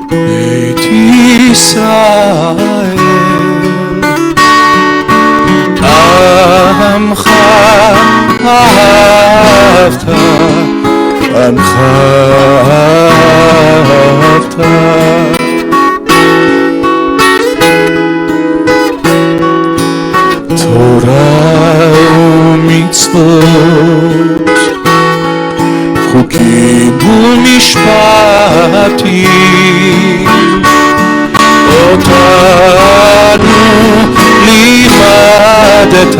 בית ישראל עמך אהבת עמך אהבת תורה ומצוות חוקים ומשפטים אותנו לימדת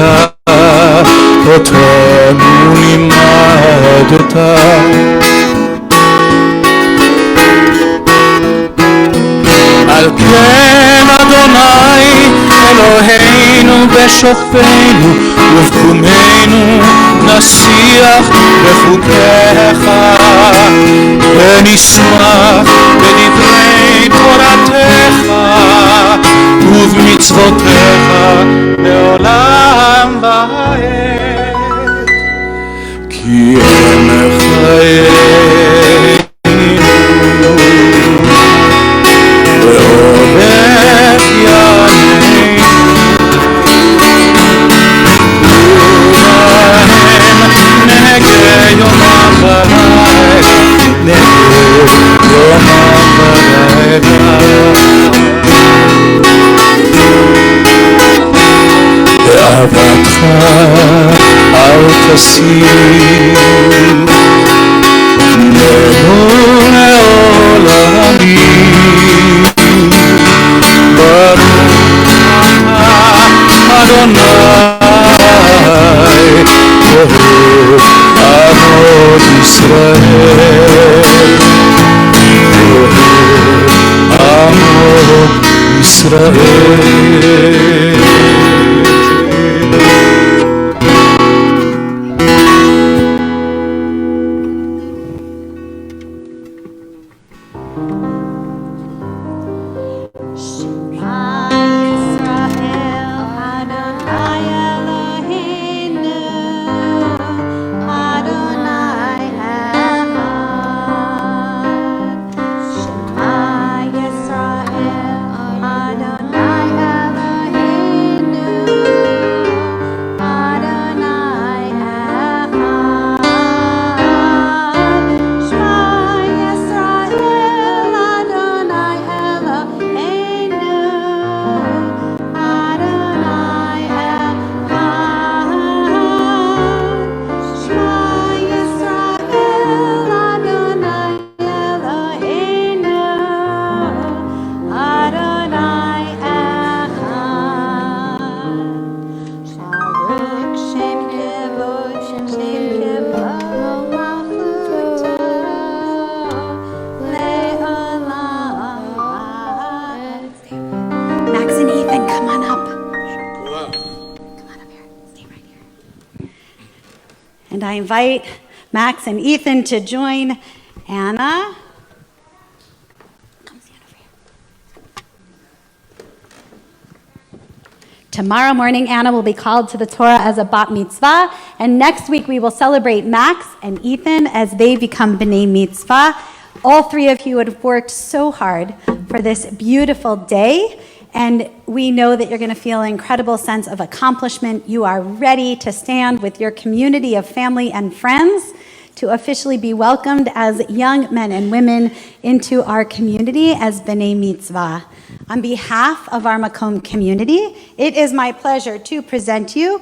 אותנו לימדת על כן אדוני אלוהינו בשופטינו ובקומנו נשיח בחוקיך ונשמח בדברי תורתך ובמצוותיך לעולם ועד כי הם חיינו ואורך ימינו ובהם נהגה יומם ולילה נהגה יומם ולילה אהבתך אל תסיר ממנו לעולמים ברוך אתה אדוני אוהב עמוד ישראל אוהב עמוד ישראל I invite Max and Ethan to join Anna. Come stand over here. Tomorrow morning, Anna will be called to the Torah as a bat mitzvah, and next week we will celebrate Max and Ethan as they become b'nai mitzvah. All three of you have worked so hard for this beautiful day, and we know that you're going to feel an incredible sense of accomplishment. You are ready to stand with your community of family and friends to officially be welcomed as young men and women into our community as B'nai Mitzvah. On behalf of our Makom community, it is my pleasure to present you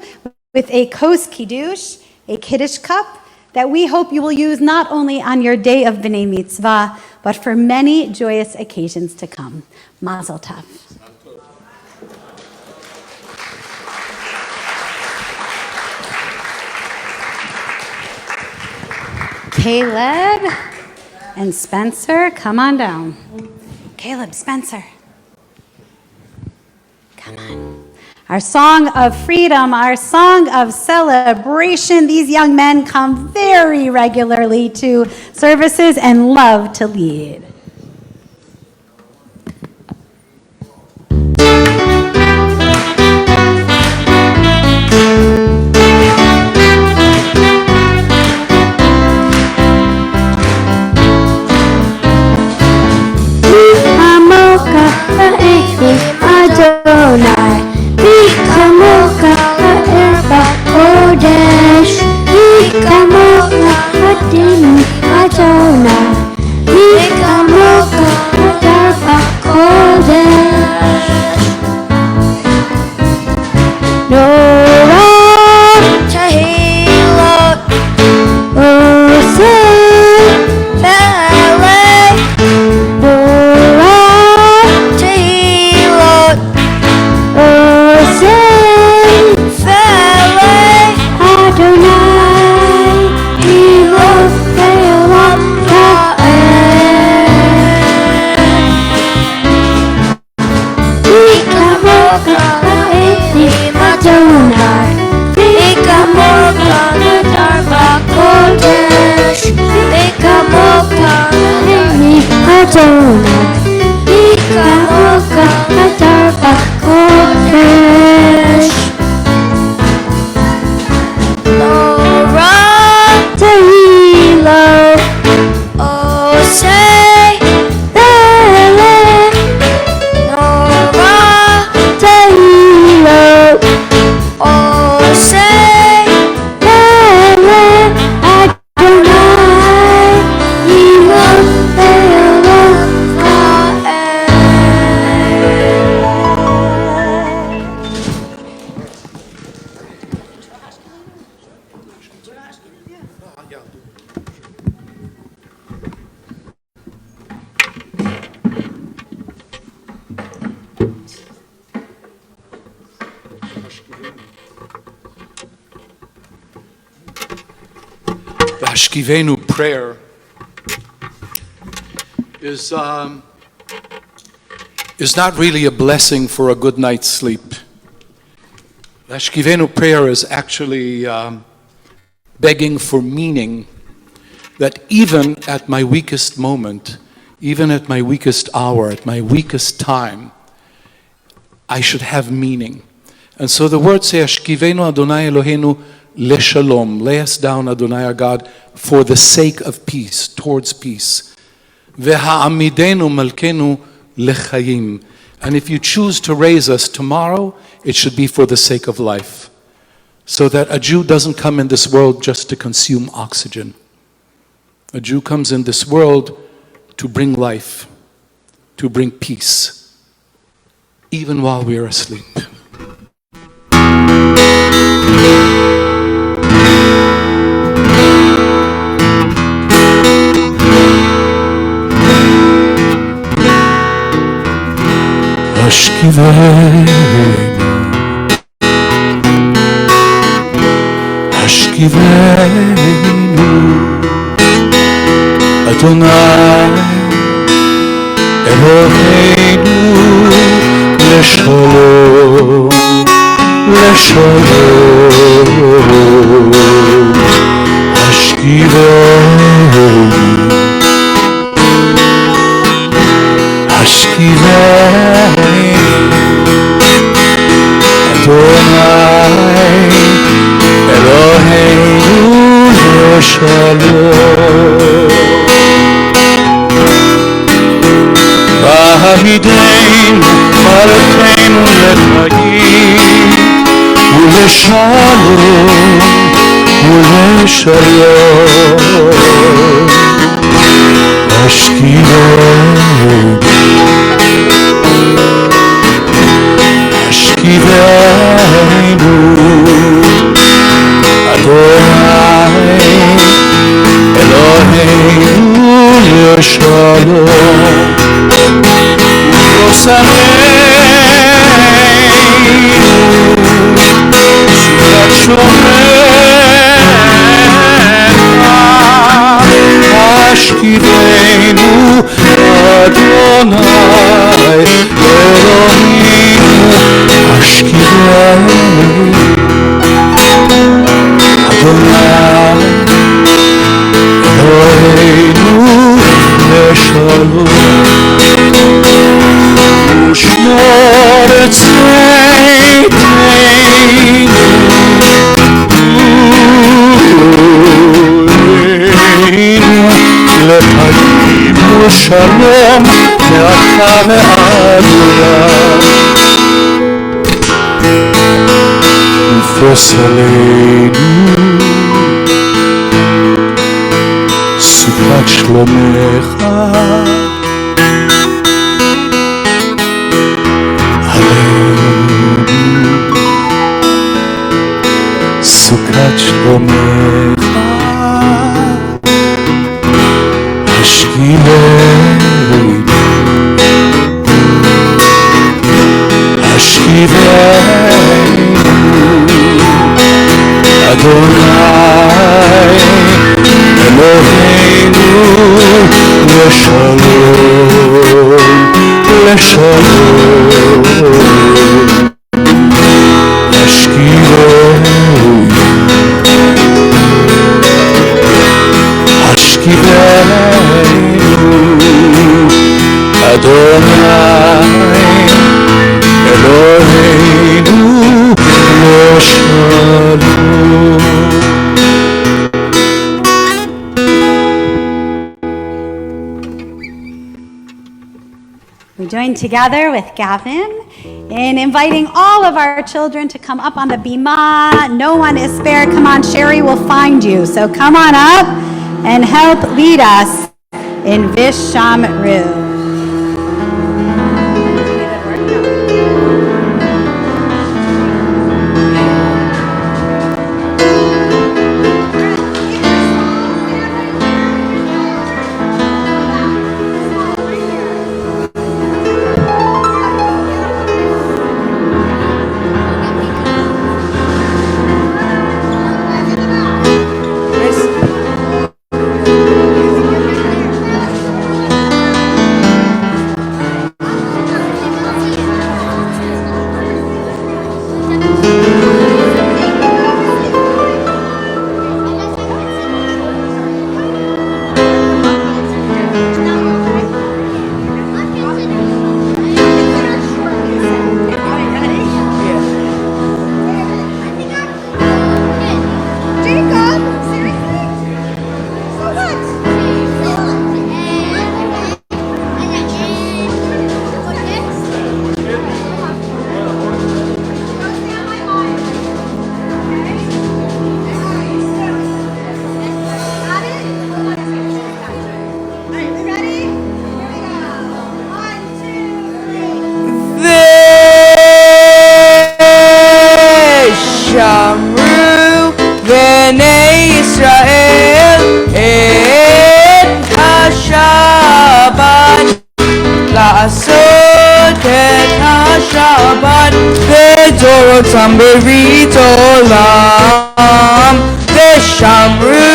with a Kos Kiddush, a Kiddush cup, that we hope you will use not only on your day of B'nai Mitzvah, but for many joyous occasions to come. Mazel Tov. Caleb and Spencer, come on down. Caleb, Spencer, come on. Our song of freedom, our song of celebration. These young men come very regularly to services and love to lead. Adonai, Ikamoka Hadar Bakodesh. Nora Tehilo, Osei Dele. Nora Tehilo, Osei Dele. Adonai, Imam Be'elam Ha'el. Ashkivenu prayer is not really a blessing for a good night's sleep. Ashkivenu prayer is actually begging for meaning, that even at my weakest moment, even at my weakest hour, at my weakest time, I should have meaning. And so the words say, Ashkivenu Adonai Eloheinu leshalom, lay us down, Adonai our God, for the sake of peace, towards peace. V'ha'amidenu malkenu lechayim. And if you choose to raise us tomorrow, it should be for the sake of life. So that a Jew doesn't come in this world just to consume oxygen. A Jew comes in this world to bring life, to bring peace, even while we are asleep. Ashkivenu Adonai Eloheinu leshalom, leshalom. Ashkivenu Adonai Eloheinu leshalom. V'hamideinu malkeinu lechayim uleshalom, uleshalom. Ashkivenu Ashkivenu Adonai Eloheinu leshalom. Urosaneinu Sudat Shomecha. Ashkivenu Adonai Eloheinu. Ashkivenu Adonai Eloheinu leshalom. Ushmor et tzveiteinu לחיים ושלום מאתה ועד עולם. ופרוס עלינו סוכת שלומך, עלינו סוכת שלומך. Ashkivenu Adonai Eloheinu leshalom, leshalom. Ashkivenu Ashkivenu Adonai Eloheinu lo shalom. We join together with Gavin in inviting all of our children to come up on the bima. No one is spared. Come on, Sherry will find you. So come on up and help lead us in Vishamru. Berit olam v'shamru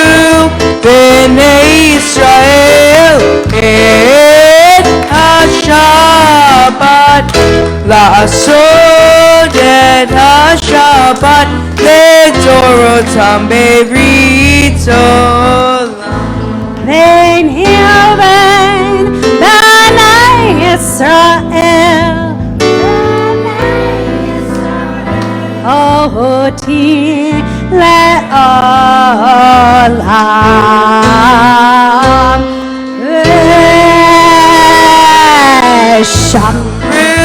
b'nei Yisrael et ha-Shabbat la'asod et ha-Shabbat לדורותם berit olam. Ven Hilven b'nei Yisrael Oti le'olam v'shamru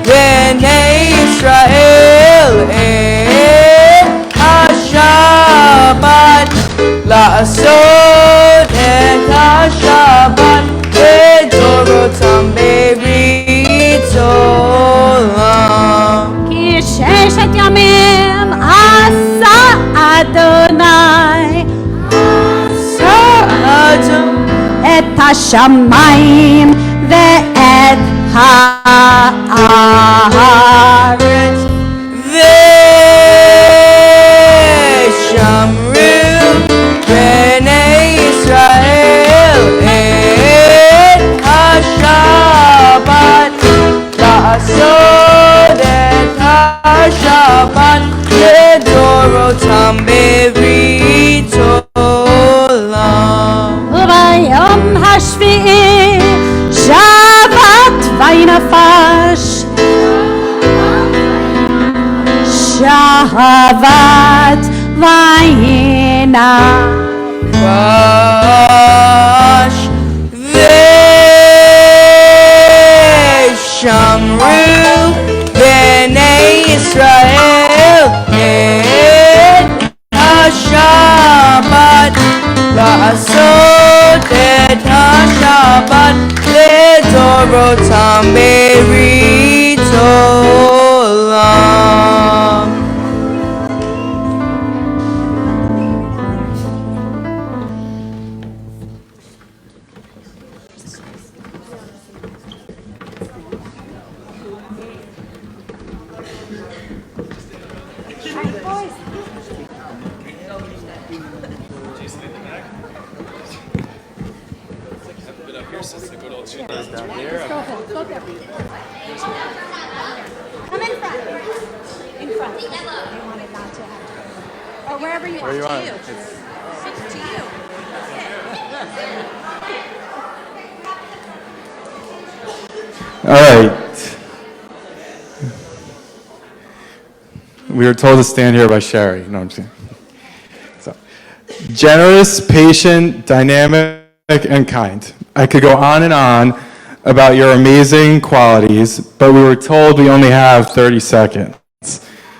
b'nei Yisrael et ha-Shabbat la'asod et ha-Shabbat לדורותם berit olam. ששת ימים עשה אדוני את השמיים ואת הארץ ושמרו בני ישראל את השבת לעשות את השבת לדורותם בברית עולם. וביום השביעי שבת וינפש שבת וינפש ושמרו בני ישראל את השבת לעשות את השבת לדורותם בברית עולם. Come in front. In front. They wanted not to have to. Or wherever you want. To you. It's to you. All right. We were told to stand here by Sherry. No, I'm just kidding. So, generous, patient, dynamic, and kind. I could go on and on about your amazing qualities, but we were told we only have 30 seconds.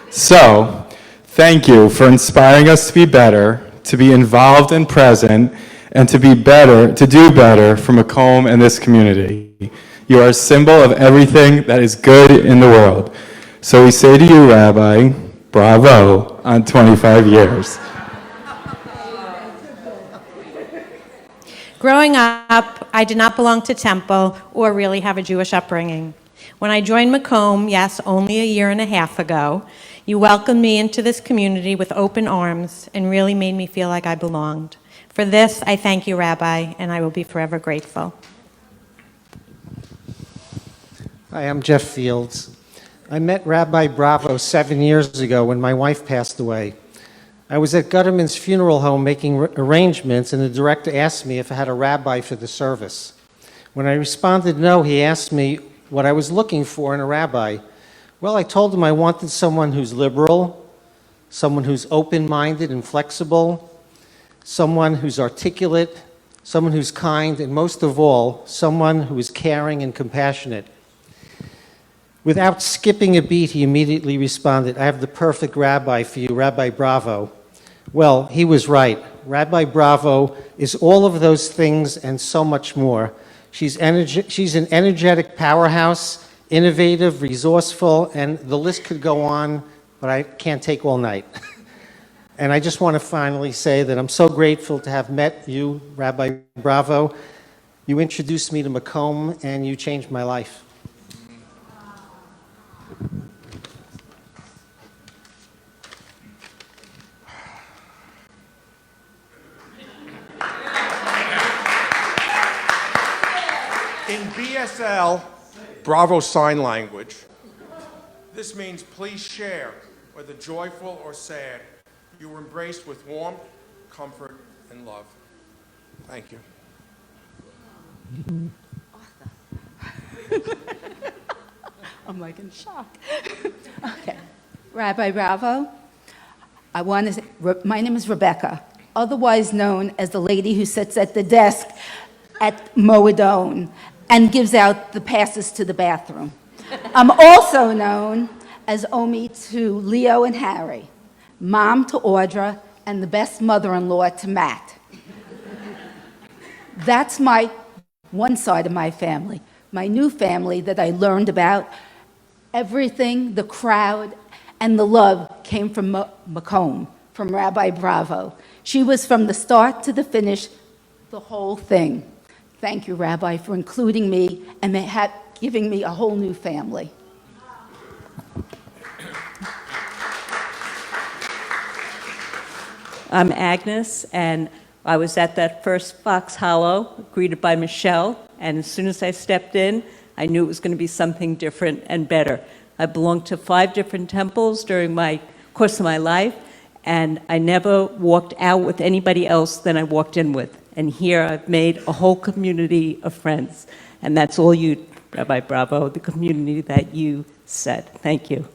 So, thank you for inspiring us to be better, to be involved and present, and to do better for Macomb and this community. You are a symbol of everything that is good in the world. So we say to you, Rabbi, bravo on 25 years. Growing up, I did not belong to Temple or really have a Jewish upbringing. When I joined Macomb, yes, only a year and a half ago, you welcomed me into this community with open arms and really made me feel like I belonged. For this, I thank you, Rabbi, and I will be forever grateful. Hi, I'm Jeff Fields. I met Rabbi Bravo 7 years ago when my wife passed away. I was at Gutterman's funeral home making arrangements, and the director asked me if I had a rabbi for the service. When I responded no, he asked me what I was looking for in a rabbi. Well, I told him I wanted someone who's liberal, someone who's open-minded and flexible, someone who's articulate, someone who's kind, and most of all, someone who is caring and compassionate. Without skipping a beat, he immediately responded, I have the perfect rabbi for you, Rabbi Bravo. Well, he was right. Rabbi Bravo is all of those things and so much more. She's an energetic powerhouse, innovative, resourceful, and the list could go on, but I can't take all night. And I just want to finally say that I'm so grateful to have met you, Rabbi Bravo. You introduced me to Macomb, and you changed my life. In BSL, Bravo Sign Language, this means please share, whether joyful or sad. You were embraced with warmth, comfort, and love. Thank you. I'm like in shock. Okay. Rabbi Bravo, my name is Rebecca, otherwise known as the lady who sits at the desk at Moedone and gives out the passes to the bathroom. I'm also known as Omi to Leo and Harry, mom to Audra, and the best mother-in-law to Matt. That's my one side of my family. My new family that I learned about, everything, the crowd, and the love came from Macomb, from Rabbi Bravo. She was from the start to the finish, the whole thing. Thank you, Rabbi, for including me and giving me a whole new family. I'm Agnes, and I was at that first Fox Hollow, greeted by Michelle, and as soon as I stepped in, I knew it was going to be something different and better. I belonged to 5 different temples during my course of my life, and I never walked out with anybody else than I walked in with. And here I've made a whole community of friends, and that's all you, Rabbi Bravo, the community that you set. Thank you.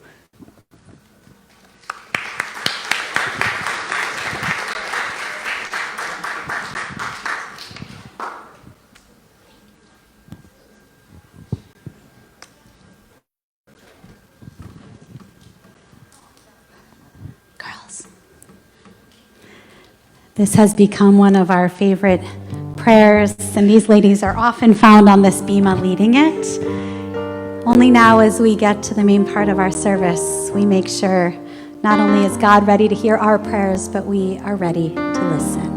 This has become one of our favorite prayers, and these ladies are often found on this bima leading it. Only now, as we get to the main part of our service, we make sure not only is God ready to hear our prayers, but we are ready to listen.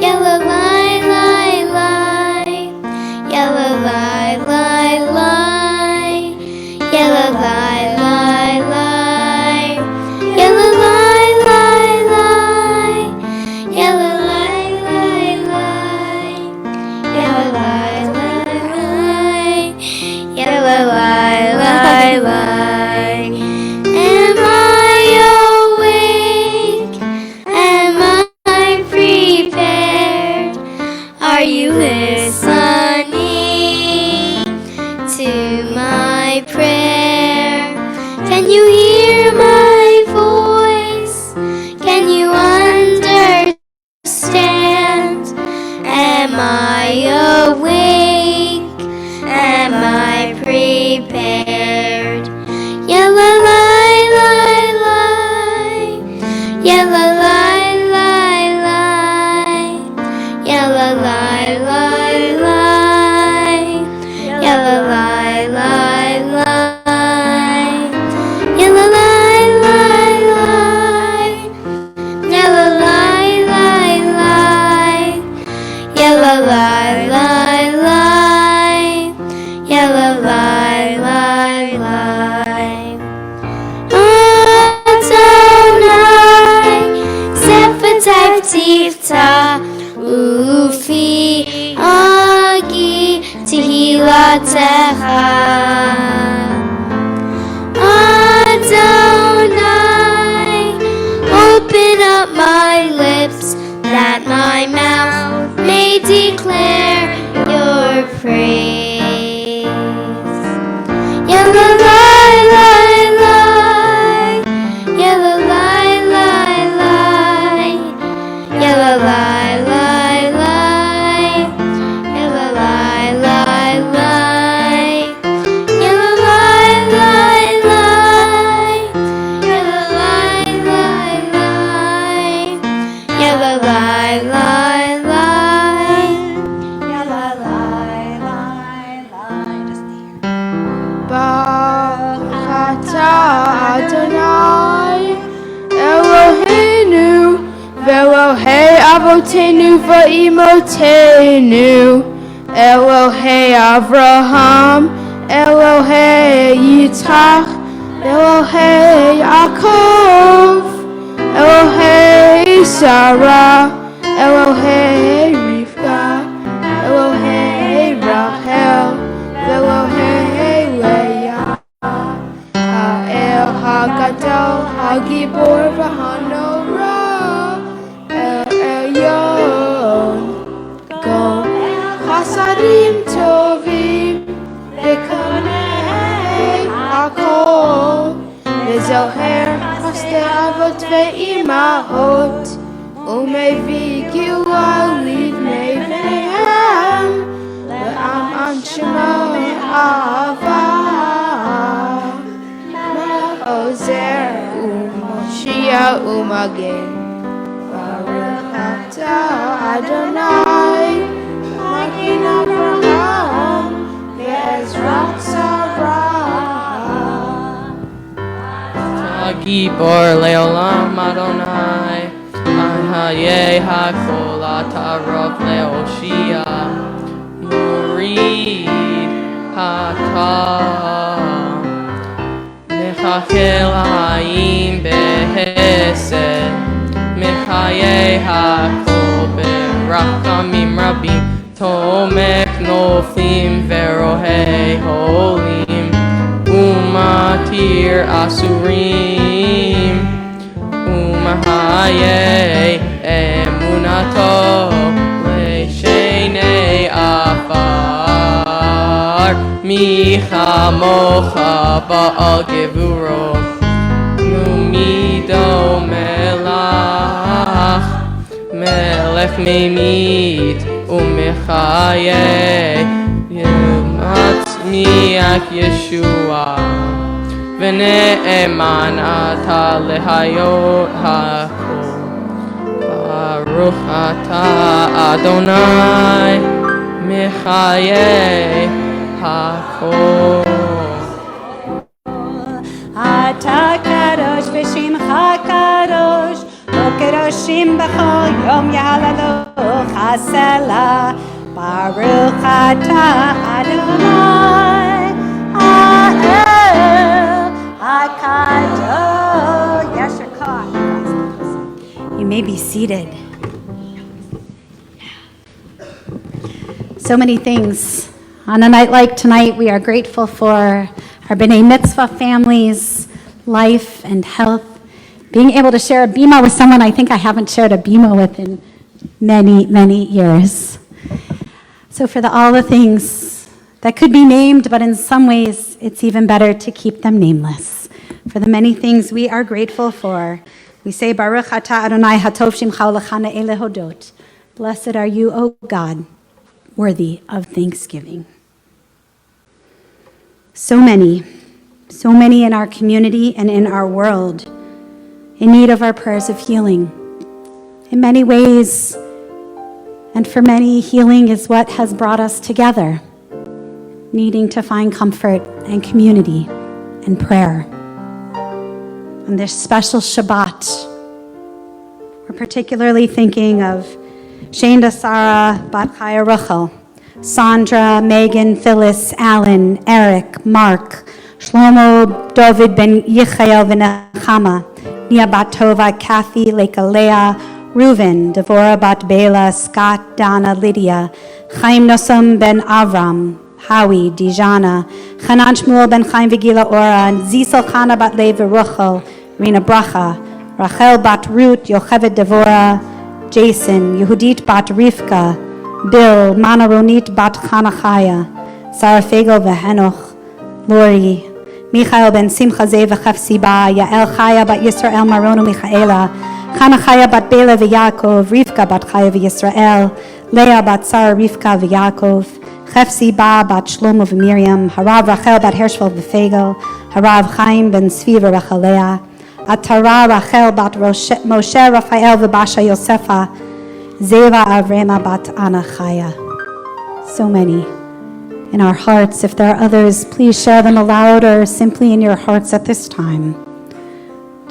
Yellow lie, lie, lie. Yellow lie, lie, lie. Yellow lie, lie, lie. Yellow lie, lie, lie. Yellow lie, lie, lie. Yellow lie, lie, lie. Yellow lie, lie, lie. And Yalla lai lai lai. Yalla lai lai lai. Yalla lai lai lai. Yalla lai lai lai. Yalla lai lai lai. Yalla lai lai lai. Adonai, Zephatay Tifta, Ufi Agi Tehilatecha. Adonai, open up my lips that my mouth may declare your praise. Yalla lai lai lai. Yalla lai lai lai. Yalla lai lai lai. Yalla lai lai lai. Yalla lai lai lai. Yalla lai lai lai. Yalla lai lai lai. Yalla lai lai lai. Just here. Baruch atah Adonai Eloheinu v'Elohei Avotenu v'Imotenu Elohei Avraham Elohei Yitzchak Elohei Yaakov Elohei Sarah Elohei Rivka Elohei Rachel Elohei Leah Ha'el Hagadol Hagibor v'Hanora El Elyon Go Chasadim Tovim V'Konei Hakol V'Zoher Chaste Avot Ve'imahot Umevi Gila Livnei Bneihem Le'am Anshemo Ahava Ozer Umoshia Umagen Baruch atah Adonai Magen Avraham Ve'ezrat Sarah Gibor Leolam Adonai Hayeh Hakol Atarov Leoshia Murid Hata Mechakel Hayim Behesed Mechayeh Hakol Berachamim Rabim Tomek Noflim Verohei Holim Umatir Asurim Umahayeh Emunato Leishenei Afar Micha Mocha Ba'al Gevuro Numido Melach Melech Meimit Umechayeh Miak Yeshua V'ne'eman ata lehayot hakol Baruch ata Adonai Mechayeh hakol Ata kadosh v'shimcha kadosh Lo kedoshim b'chol yom yahalalu chasela Baruch ata Adonai Ha'el HaKadosh. Yasher Koach. You may be seated. So many things. On a night like tonight, we are grateful for our B'nai Mitzvah families, life and health. Being able to share a bima with someone I think I haven't shared a bima with in many, many years. So for all the things that could be named, but in some ways, it's even better to keep them nameless. For the many things we are grateful for, we say, Baruch atah Adonai hatov shimcha u'lechana elehodot. Blessed are you, O God, worthy of thanksgiving. So many in our community and in our world in need of our prayers of healing. In many ways, And for many, healing is what has brought us together, needing to find comfort and community and prayer. On this special Shabbat, we're particularly thinking of Shanda Sarah Bat Chaya Ruchel, Sandra, Megan, Phyllis, Alan, Eric, Mark, Shlomo, David ben Yichael v'Nechama, Nia Bat Tova, Kathy, Leka Leah, Reuven, Devorah Bat Bela, Scott, Donna, Lydia, Chaim Nosam ben Avram, Howie, Dijana, Chanan Shmuel ben Chaim Vigila Ora, and Zisel Chana Bat Lev Ruchel, Rina Bracha, Rachel Bat Ruth, Yocheved Devorah, Jason, Yehudit Bat Rivka, Bill, Mana Ronit Bat Chanachaya, Sarah Fagel v'Henoch, Lori, Michael ben Simcha Zev v'Chaf Siba, Yael Chaya Bat Yisrael Maronu Michaela, Chana Chaya Bat Bela v'Yakov, Rivka Bat Chaya v'Yisrael, Leah Bat Sarah Rivka v'Yakov, Chef Siba Bat Shlomo v'Miriam, Harav Rachel Bat Hershvel v'Fagel, Harav Chaim ben Sviva Rachalea, Atara Rachel Bat Moshe Raphael v'Basha Yosefa, Zeva Avrema Bat Anachaya. So many in our hearts. If there are others, please share them aloud or simply in your hearts at this time.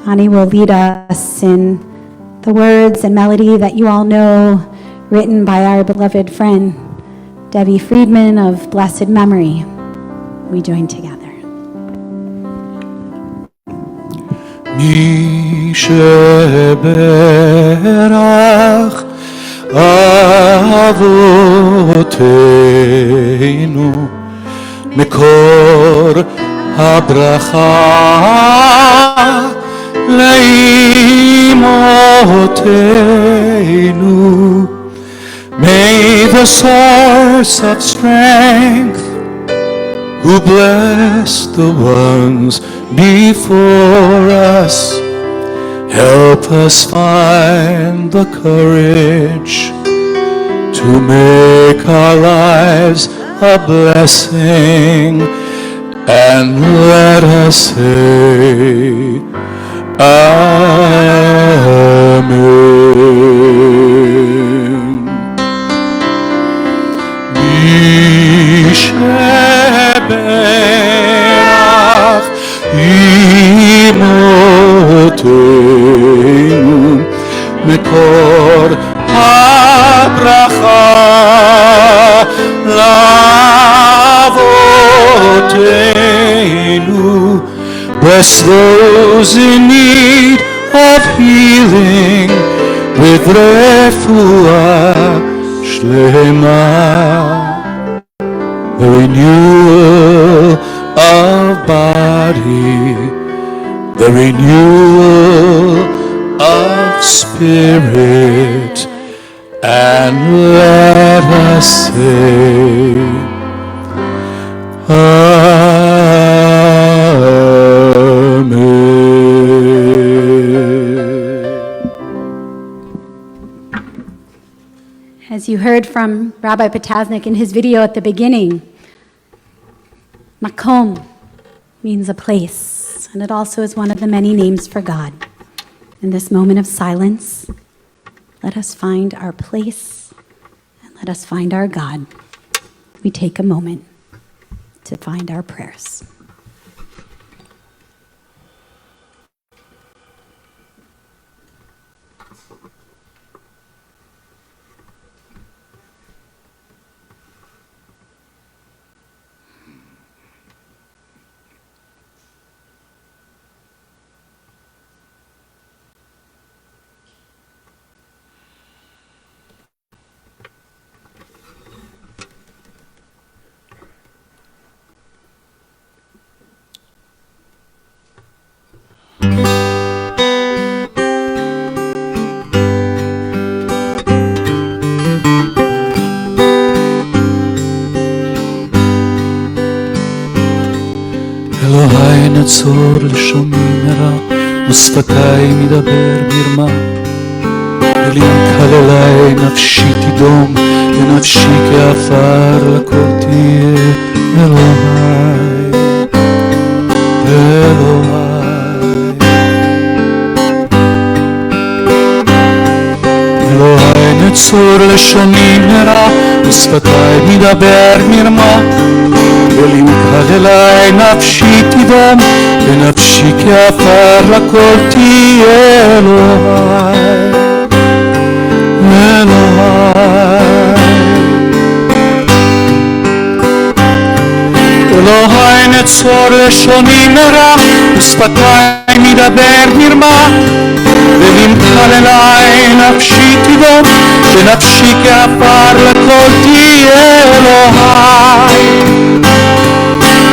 Donnie will lead us in the words and melody that you all know, written by our beloved friend, Debbie Friedman of blessed memory. We join together. Mi sheberach Avoteinu Mekor habracha Leimoteinu. May the source of strength, who blessed the ones before us, help us find the courage to make our lives a blessing, and let us say Amen. Misheberach Imoteinu Mekor habracha Lavoteinu. Bless those in need of healing with refuah shlema, the renewal of body, the renewal of spirit, and let us say Amen. As you heard from Rabbi Potaznik in his video at the beginning, Makom means a place, and it also is one of the many names for God. In this moment of silence, let us find our place and let us find our God. We take a moment to find our prayers. אלוהי נצור לשוני מרע, ושפתיי מדבר מרמה. אל ינקללי נפשי תדום, ונפשי כעפר לכל תהיה. אלוהי, אלוהי נצור לשוני מרע, ושפתיי מדבר מרמה. ולמכד אליי נפשי תדום, ונפשי כעפר לכל תהיה אלוהי, אלוהי נצור לשוני מרע, ושפתיי מדבר מרמה. ולמכד אליי נפשי תדום, ונפשי כעפר לכל תהיה אלוהי,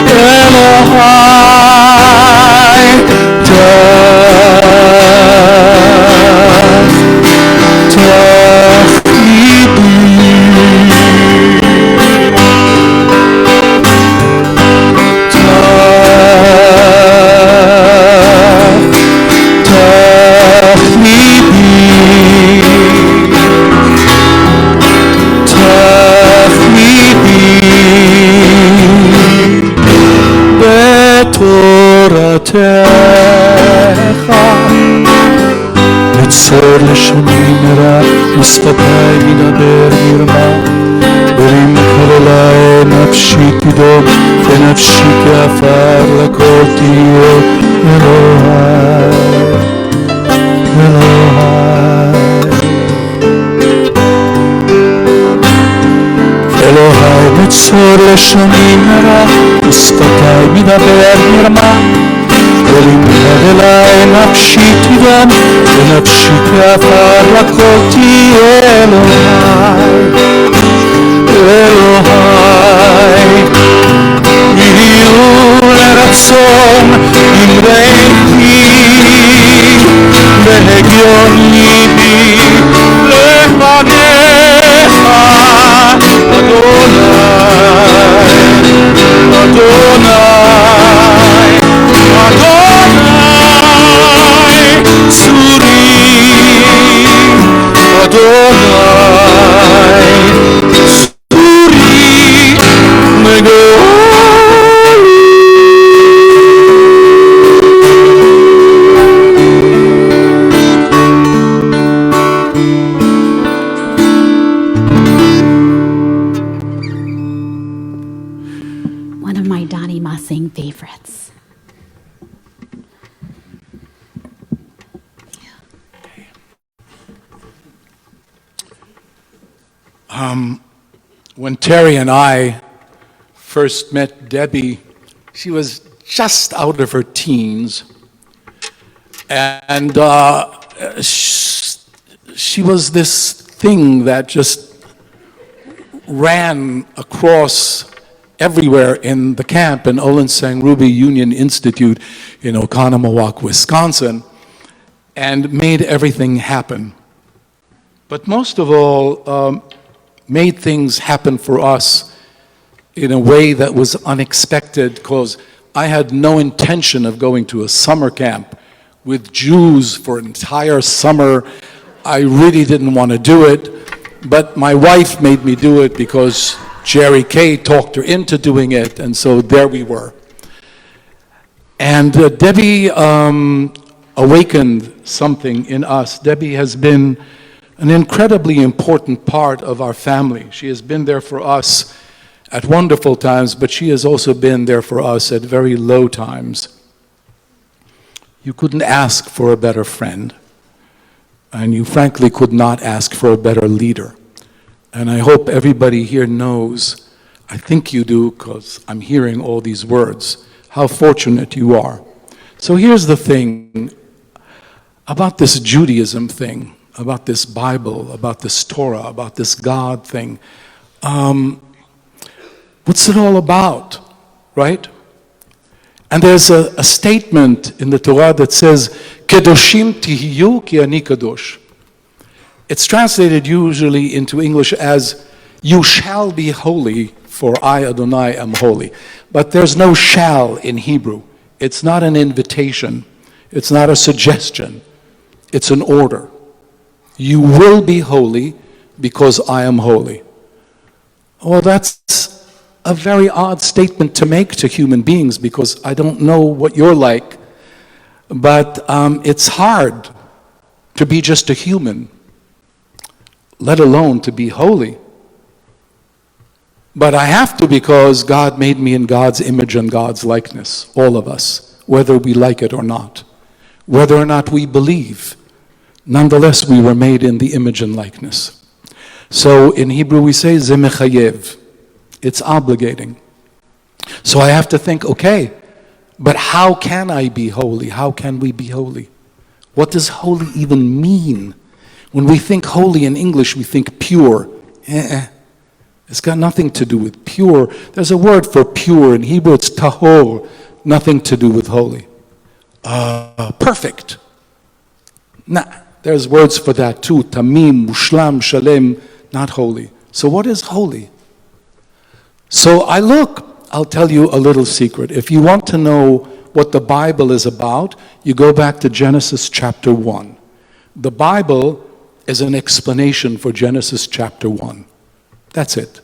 אלוהי תך ליבי. נצור לשוני מרע, ושפתיי מדבר מרמה. ולמכר אליי נפשי תדום, ונפשי כעפר לכל תהיה אלוהי, אלוהי נצור לשוני מרע, ושפתיי מדבר מרמה. ולמכר אליי נפשי תדום, ונפשי כעפר לכל תהיה אלוהי, אלוהי. יהיו לרצון אמרי פי, והגיון ליבי לפניך, אדוני, אדוני, אדוני צורי, אדוני צורי מגולי. One of my Donnie Maseng favorites. When Terry and I first met Debbie, she was just out of her teens, and she was this thing that just ran across everywhere in the camp in Maseng Ruby Union Institute in Oconomowoc, Wisconsin, and made everything happen. But most of all, made things happen for us in a way that was unexpected, because I had no intention of going to a summer camp with Jews for an entire summer. I really didn't want to do it, but my wife made me do it because Jerry Kay talked her into doing it, and so there we were. And Debbie awakened something in us. Debbie has been an incredibly important part of our family. She has been there for us at wonderful times, but she has also been there for us at very low times. You couldn't ask for a better friend, and you frankly could not ask for a better leader. And I hope everybody here knows, I think you do, because I'm hearing all these words, how fortunate you are. So here's the thing about this Judaism thing, about this Bible, about this Torah, about this God thing. What's it all about, right? And there's a statement in the Torah that says, Kedoshim tihiyu ki ani kadosh. It's translated usually into English as, you shall be holy, for I, Adonai, am holy. But there's no shall in Hebrew. It's not an invitation. It's not a suggestion. It's an order. You will be holy because I am holy. Well, that's a very odd statement to make to human beings, because I don't know what you're like, but it's hard to be just a human. let alone to be holy. But I have to because God made me in God's image and God's likeness, all of us, whether we like it or not, whether or not we believe. Nonetheless, we were made in the image and likeness. So in Hebrew we say, ze mechayev. It's obligating. So I have to think, okay, but how can I be holy? How can we be holy? What does holy even mean? When we think holy in English, we think pure. It's got nothing to do with pure. There's a word for pure. In Hebrew, it's tahor. Nothing to do with holy. Perfect. Nah, there's words for that too. Tamim, mushlam, shalem, not holy. So what is holy? So I'll tell you a little secret. If you want to know what the Bible is about, you go back to Genesis chapter 1. The Bible is an explanation for Genesis chapter 1. That's it.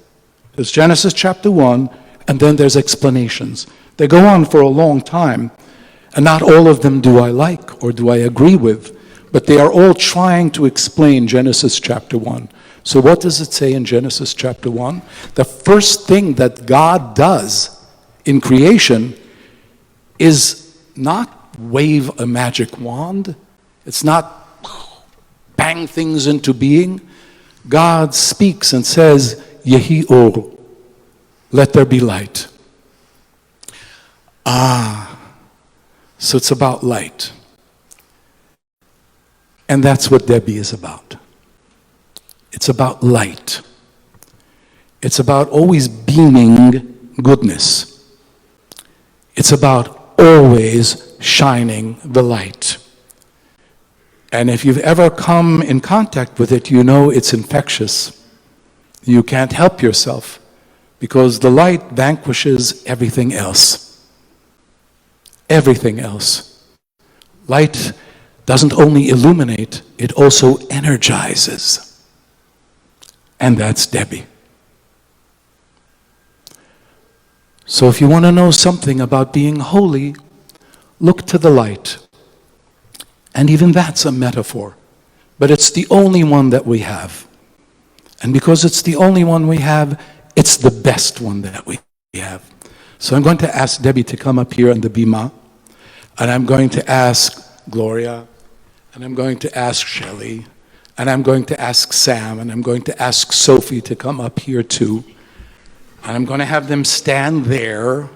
There's Genesis chapter 1, and then there's explanations. They go on for a long time, and not all of them do I like or do I agree with, but they are all trying to explain Genesis chapter 1. So what does it say in Genesis chapter 1? The first thing that God does in creation is not wave a magic wand. It's not bang things into being. God speaks and says, Yehi or, let there be light. So it's about light. And that's what Debbie is about. It's about light. It's about always beaming goodness. It's about always shining the light. And if you've ever come in contact with it, you know it's infectious. You can't help yourself because the light vanquishes everything else. Everything else. Light doesn't only illuminate, it also energizes. And that's Debbie. So if you want to know something about being holy, look to the light. And even that's a metaphor. But it's the only one that we have. And because it's the only one we have, it's the best one that we have. So I'm going to ask Debbie to come up here on the bima. And I'm going to ask Gloria. And I'm going to ask Shelley. And I'm going to ask Sam. And I'm going to ask Sophie to come up here too. And I'm going to have them stand there.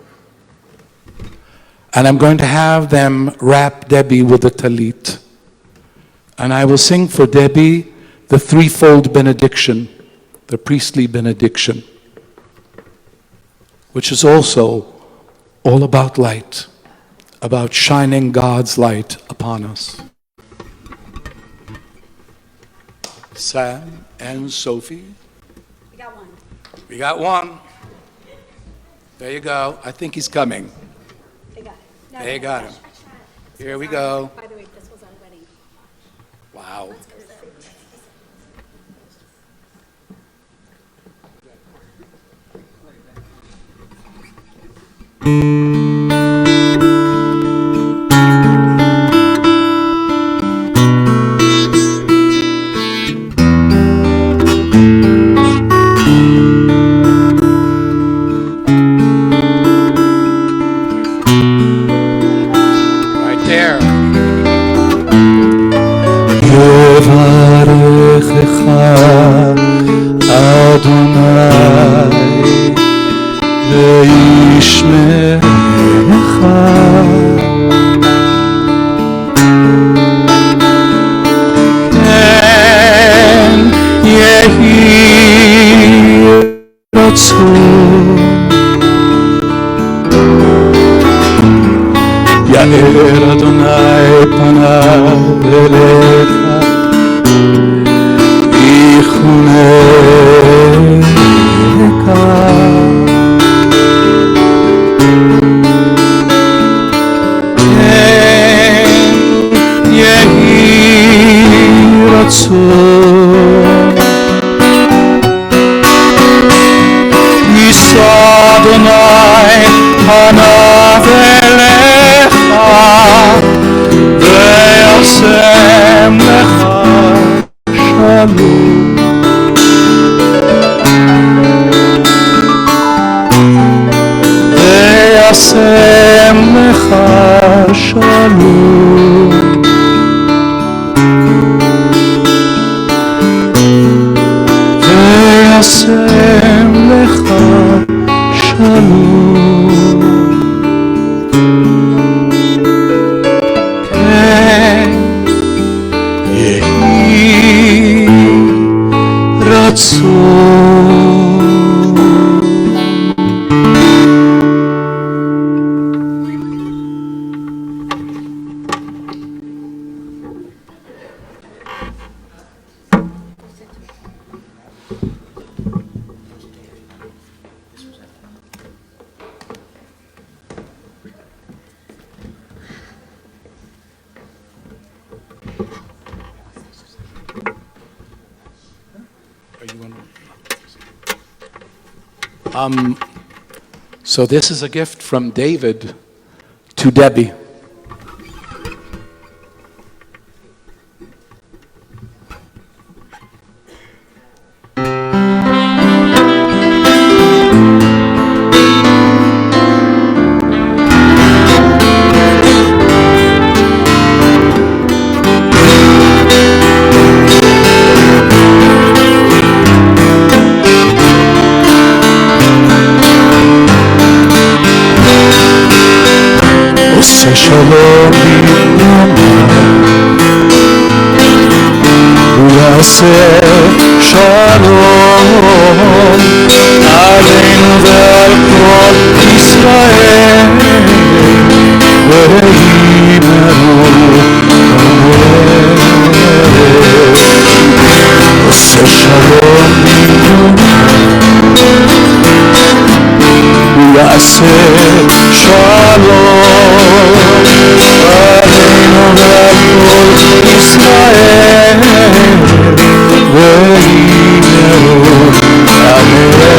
And I'm going to have them wrap Debbie with a talit. And I will sing for Debbie the threefold benediction, the priestly benediction, which is also all about light, about shining God's light upon us. Sam and Sophie. We got one. We got one. There you go. I think he's coming. There you got him. Here we go. By the way, this was already. Wow. יאר אדוני פניו אליך יחונך כן יהי רצון יישא אדוני פניו אליך וישם לך שלום וישם לך שלום. כן יהי רצון. So this is a gift from David to Debbie. עושה שלום במרומיו, הוא יעשה שלום עלינו ועל כל ישראל, וימרו המלך. עושה שלום במרומיו, הוא יעשה שלום עלינו ועל כל ישראל, וימרו המלך.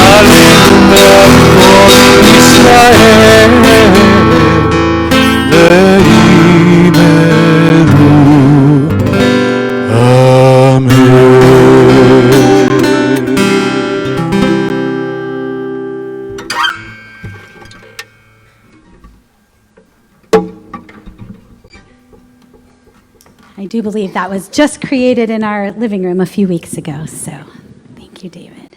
עלינו ועל כל ישראל, וימרו המלך. I do believe that was just created in our living room a few weeks ago, so thank you, David.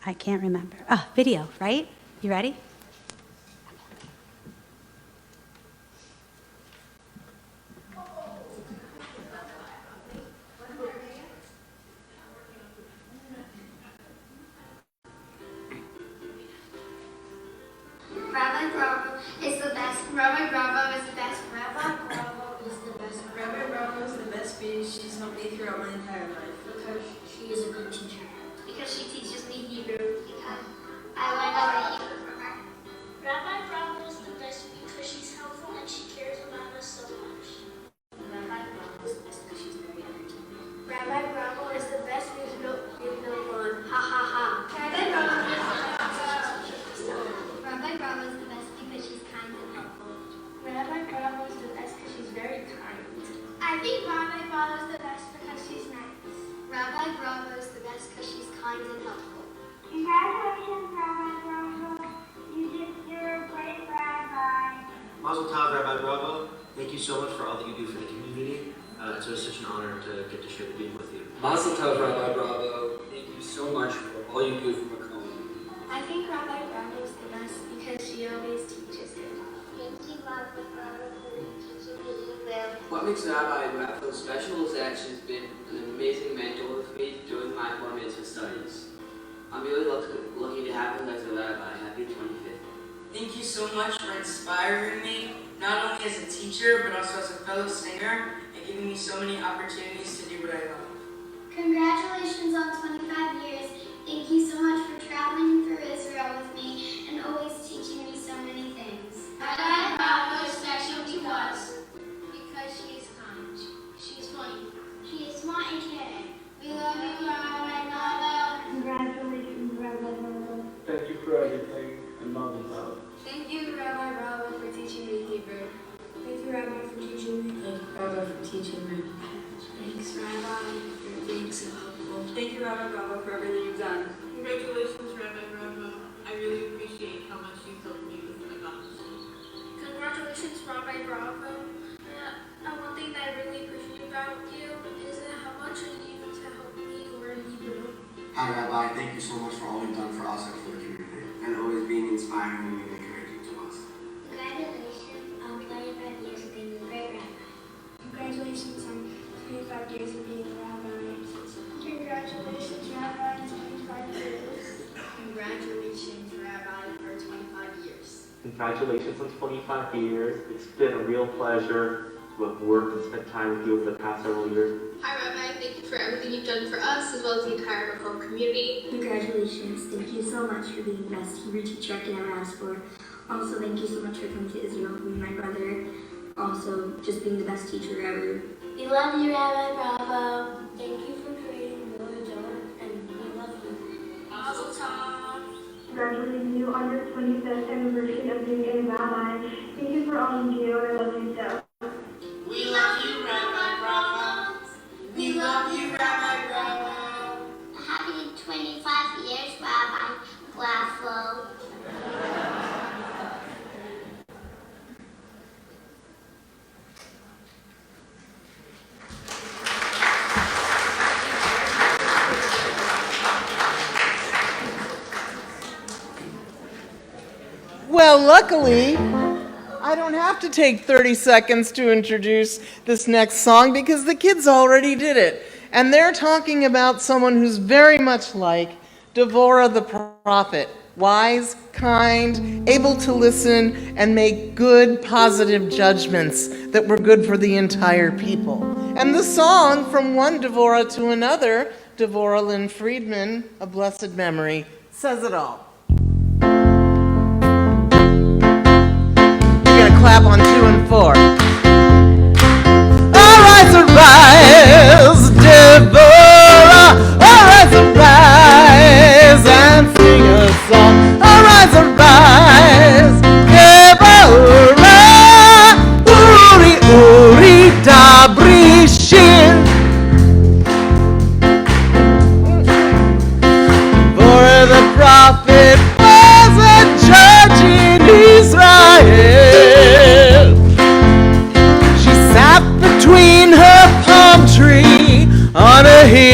I can't remember. Oh, video, right? You ready? Rabbi Bravo is the best. Rabbi Bravo is the best. Rabbi Bravo is the best. Rabbi Bravo is the best because she's helped me throughout my entire life. Because she is a good teacher. Because she teaches me Hebrew. Because I learned all the Hebrew from her. Rabbi Bravo is the best because she's helpful and she cares about us so much. Rabbi Bravo is the best because she's very entertaining. Rabbi Bravo is the best because we have no fun. Ha ha ha. Rabbi Bravo is the best. Rabbi Bravo is the best because she's kind and helpful. Rabbi Bravo is the best because she's very kind. I think Rabbi Bravo is the best because she's nice. Rabbi Bravo is the best because she's kind and helpful. Congratulations, Rabbi Bravo. You're a great rabbi. Mazel tov, Rabbi Bravo. Thank you so much for all that you do for the community. It's always such an honor to get to share the being with you. Mazel tov, Rabbi Bravo. Thank you so much for all you do for Macomb. I think Rabbi Bravo is the best because she always teaches it. Thank you, Rabbi Bravo, for teaching me well. What makes Rabbi Bravo special is that she's been an amazing mentor with me during my bar mitzvah studies. I'm really lucky to have her as a rabbi. Happy 25th. Thank you so much for inspiring me, not only as a teacher, but also as a fellow singer, and giving me so many opportunities to do what I love. Congratulations on 25 years. Thank you so much for traveling through Israel with me and always teaching me so many things. Rabbi Bravo is special to us because she is kind. She is funny. She is smart and caring. We love you, Rabbi Bravo. Congratulations, Rabbi Bravo. Thank you for everything, and Mazel tov. Thank you, Rabbi Bravo, for teaching me Hebrew. Thank you, Rabbi, for teaching me. Thank you, Rabbi, for teaching me. Thanks, Rabbi, for being so helpful. Thank you, Rabbi Bravo, for everything you've done. Congratulations, Rabbi Bravo. I really appreciate how much you've helped me with my God. Congratulations, Rabbi Bravo. One thing that I really appreciate about you is how much you to help me learn Hebrew. Hi, Rabbi. Thank you so much for all you've done for us and for the community. And always being inspiring and being encouraging to us. Congratulations on 25 years of being a great rabbi. Congratulations on 25 years of being a rabbi. Congratulations, Rabbi, on 25 years. Congratulations, Rabbi, for 25 years. Congratulations on 25 years. It's been a real pleasure to have worked and spent time with you over the past several years. Hi, Rabbi. Thank you for everything you've done for us, as well as the entire Macomb community. Congratulations. Thank you so much for being the best Hebrew teacher I could ever ask for. Also, thank you so much for coming to Israel with me and my brother. Also, just being the best teacher ever. We love you, Rabbi Bravo. Thank you for creating your adult, and we love you. Mazel tov. Congratulating you on your 25th anniversary of being a rabbi. Thank you for all you do, and I love you so. We love you, Rabbi Bravo. We love you, Rabbi Bravo. Happy 25 years, Rabbi Bravo. Well, luckily, I don't have to take 30 seconds to introduce this next song because the kids already did it. And they're talking about someone who's very much like Devorah the prophet, wise, kind, able to listen, and make good, positive judgments that were good for the entire people. And the song, From One Devorah to Another, Devorah Lynn Friedman, a blessed memory, says it all. Clap on 2 and 4. Arise, arise, Devorah. Arise, arise, and sing a song. Arise, arise, Devorah. Uri, uri, dabri shir. For the prophet was a judge in Israel. Between her palm tree on a hill,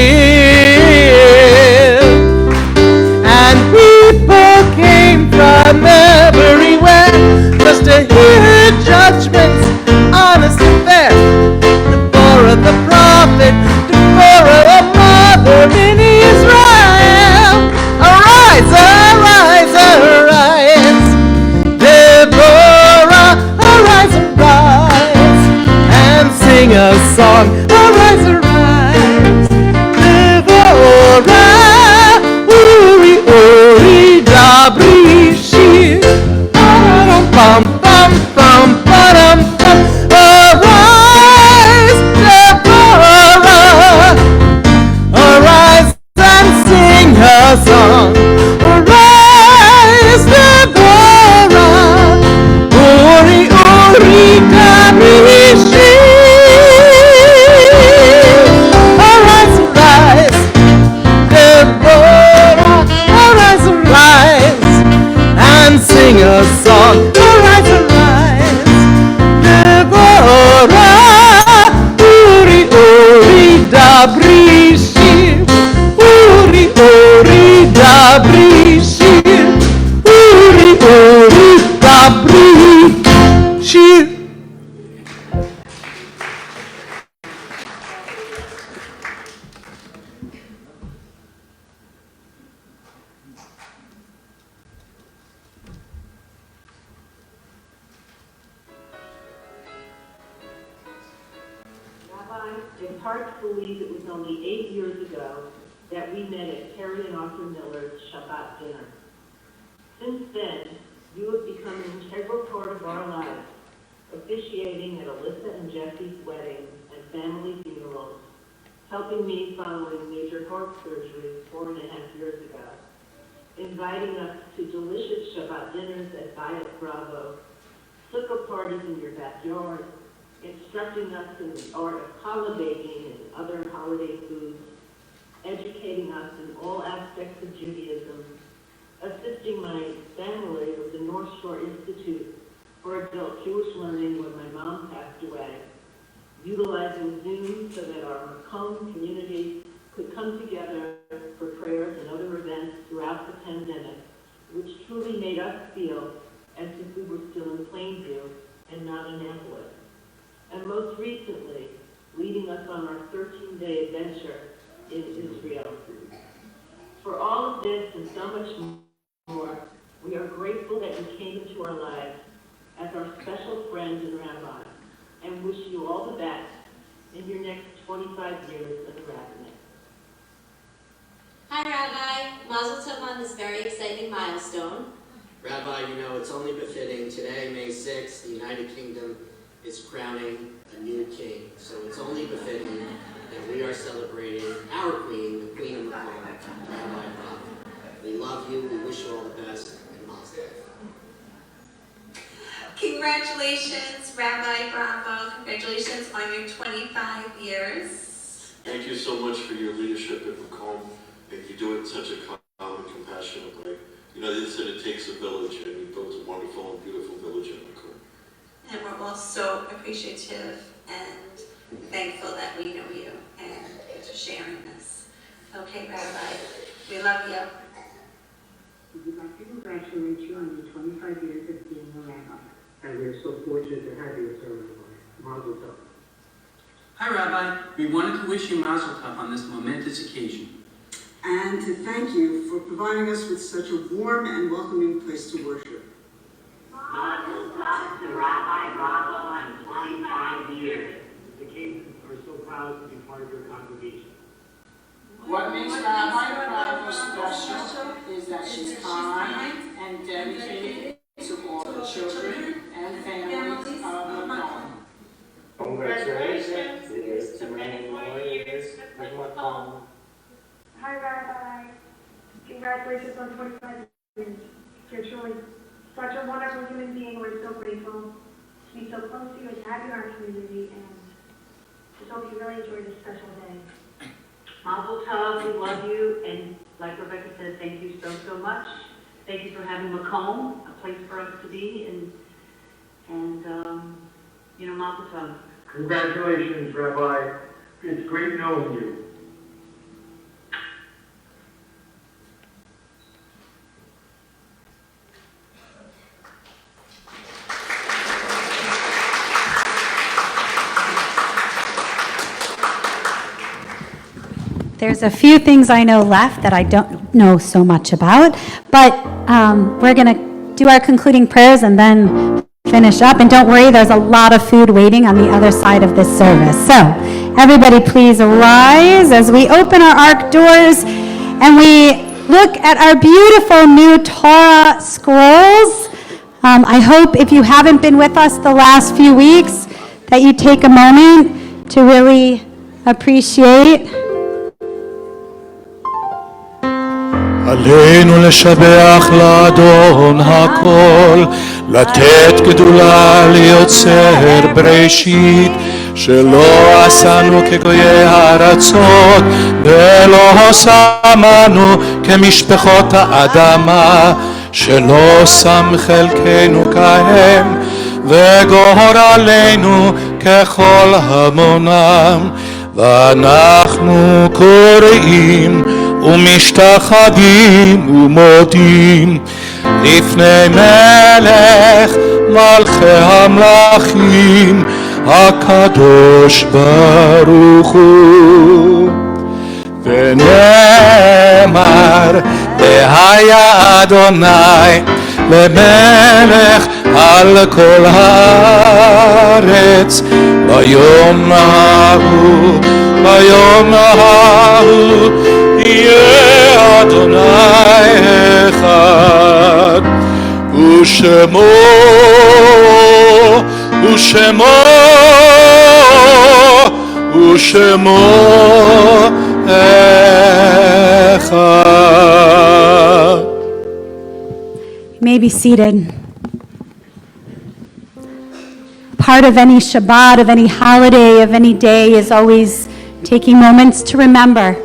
and people came from everywhere just to hear her judgments, honest and fair. Devorah the prophet, Devorah a mother in Israel. Arise, arise, arise, Devorah, arise, arise, and sing a song. Arise, arise, Devorah. Uri, uri, dabri shir. Bum, bum, bum, bum, bum, bum. Arise, Devorah. Arise and sing a song. Arise, Devorah. Uri, uri, dabri shir. Arise, arise, Devorah. Arise, arise, and sing a song. Arise, arise, Devorah. Uri, uri, dabri shir. Uri, uri, dabri shir. Uri, uri, dabri shir. It's hard to believe it was only 8 years ago that we met at Carrie and Arthur Miller's Shabbat dinner. Since then, you have become an integral part of our lives, officiating at Alyssa and Jesse's weddings and family funerals, helping me following major heart surgery 4.5 years ago, inviting us to delicious Shabbat dinners at Bayat Bravo, sukkah parties in your backyard, instructing us in the art of challah baking and other holiday foods, educating us in all aspects of Judaism, assisting my family with the North Shore Institute for adult Jewish learning when my mom passed away, utilizing Zoom so that our Macomb community could come together for prayers and other events throughout the pandemic, which truly made us feel as if we were still in Plainview and not in Annapolis. And most recently, leading us on our 13-day adventure in Israel. For all of this and so much more, we are grateful that you came into our lives as our special friend and rabbi, and wish you all the best in your next 25 years of the rabbinate. Hi, Rabbi. Mazel tov on this very exciting milestone. Rabbi, you know, it's only befitting. Today, May 6th, the United Kingdom is crowning a new king. So it's only befitting that we are celebrating our queen, the Queen of Macomb, Rabbi Rabbi. We love you. We wish you all the best. And Mazel tov. Congratulations, Rabbi Bravo. Congratulations on your 25 years. Thank you so much for your leadership at Macomb. And you do it in such a calm and compassionate way. You know, they said it takes a village, and you built a wonderful and beautiful village in Macomb. And we're all so appreciative and thankful that we know you and for sharing this. Okay, Rabbi, we love you. We'd like to congratulate you on your 25 years of being a rabbi. And we're so fortunate to have you as our rabbi. Mazel tov. Hi, Rabbi. We wanted to wish you Mazel tov on this momentous occasion. And to thank you for providing us with such a warm and welcoming place to worship. Mazel tov to Rabbi Bravo on 25 years. The Cases are so proud to be part of your congregation. What makes Rabbi Bravo special is that she's kind and dedicated to all the children and families of Macomb. Congratulations. It is to many more years of Macomb. Hi, Rabbi. Congratulations on 25 years. You're truly such a wonderful human being. We're so grateful to be so close to you and to have you in our community, and just hope you really enjoy this special day. Mazel tov, we love you, and like Rebecca said, thank you so much. Thank you for having Macomb, a place for us to be, and you know, Mazel tov. Congratulations, Rabbi. It's great knowing you. There's a few things I know left that I don't know so much about, but we're going to do our concluding prayers and then finish up. And don't worry, there's a lot of food waiting on the other side of this service. So everybody please rise as we open our ark doors and we look at our beautiful new Torah scrolls. I hope if you haven't been with us the last few weeks that you take a moment to really appreciate. עלינו לשבח לאדון הכל, לתת גדולה ליוצר בראשית, שלא עשנו כגויי הארצות, ולא שמנו כמשפחות האדמה, שלא שם חלקנו כהם, וגורלנו ככל המונם, ואנחנו קוראים ומשתחווים ומודים לפני מלך מלכי המלכים הקדוש ברוך הוא. ונאמר והיה אדוני למלך על כל הארץ ביום ההוא יהיה אדוני אחד ושמו אחד. You may be seated. Part of any Shabbat, of any holiday, of any day is always taking moments to remember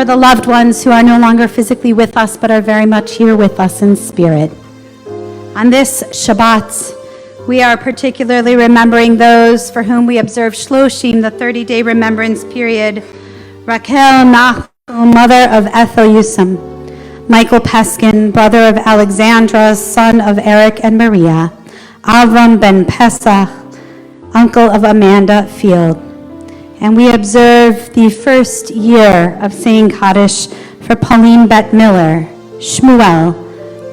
the loved ones who are no longer physically with us but are very much here with us in spirit. On this Shabbat, We are particularly remembering those for whom we observe Shloshim, the 30-day remembrance period. Raquel Nachum, mother of Ethel Yusam. Michael Peskin, brother of Alexandra, son of Eric and Maria. Avram ben Pesach, uncle of Amanda Field. And we observe the first year of saying Kaddish for Pauline Bet Miller, Shmuel,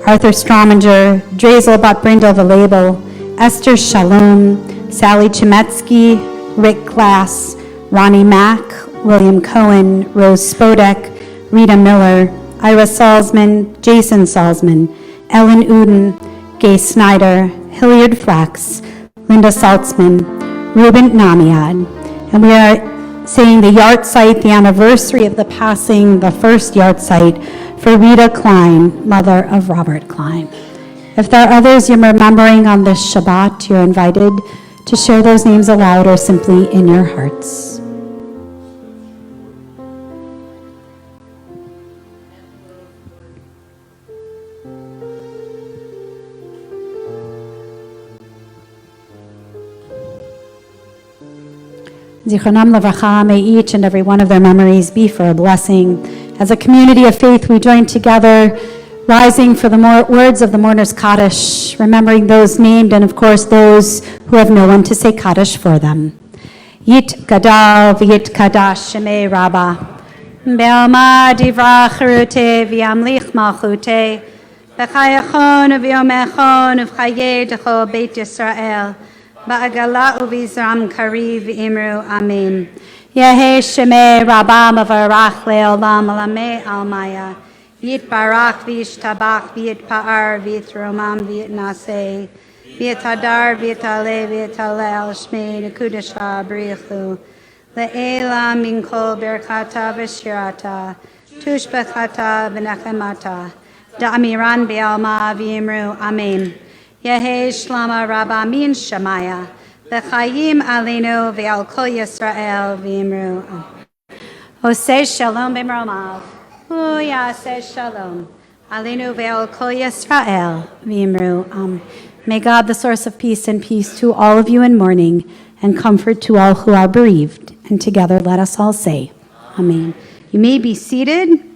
Arthur Strominger, Drazel Bat Brindle Valabel, Esther Shalom, Sally Chemetsky, Rick Glass, Ronnie Mack, William Cohen, Rose Spodek, Rita Miller, Ira Salzman, Jason Salzman, Ellen Uden, Gay Snyder, Hilliard Flax, Linda Saltzman, Ruben Namiad. And we are saying the yahrzeit, the anniversary of the passing, the first yahrzeit for Rita Klein, mother of Robert Klein. If there are others you're remembering on this Shabbat, you're invited to share those names aloud or simply in your hearts. Zichronam Levracha, may each and every one of their memories be for a blessing. As a community of faith, we join together, rising for the words of the mourner's Kaddish, remembering those named and, of course, those who have no one to say Kaddish for them. Yit Gadal v'yit Kadash Shemei Rabba, Be'alma divra cherute v'yamlich malchute, v'chayachon v'yomechon v'chayei d'chol Beit Yisrael, Ba'agala uvizram kariv imru amen. Yehe shemei rabba mavarach le'olam alamei almaya. Yit barak v'yishtabach v'yit pa'ar v'yit romam v'yit naseh. V'yit hadar v'yit ale v'yit ale al shmei nekudesh ha'brichu. Le'ela min kol berkata v'shirata. Tushbechata v'nechemata. Da'amiran be'alma v'imru amen. Yehe Shlama Rabba Min Shemaya, V'chayim Alenu V'al Kol Yisrael V'imru. Oseh Shalom B'mromav, Yaseh Shalom, Alenu V'al Kol Yisrael V'imru. May God, the source of peace to all of you in mourning, and comfort to all who are bereaved. And together let us all say, Amen. You may be seated.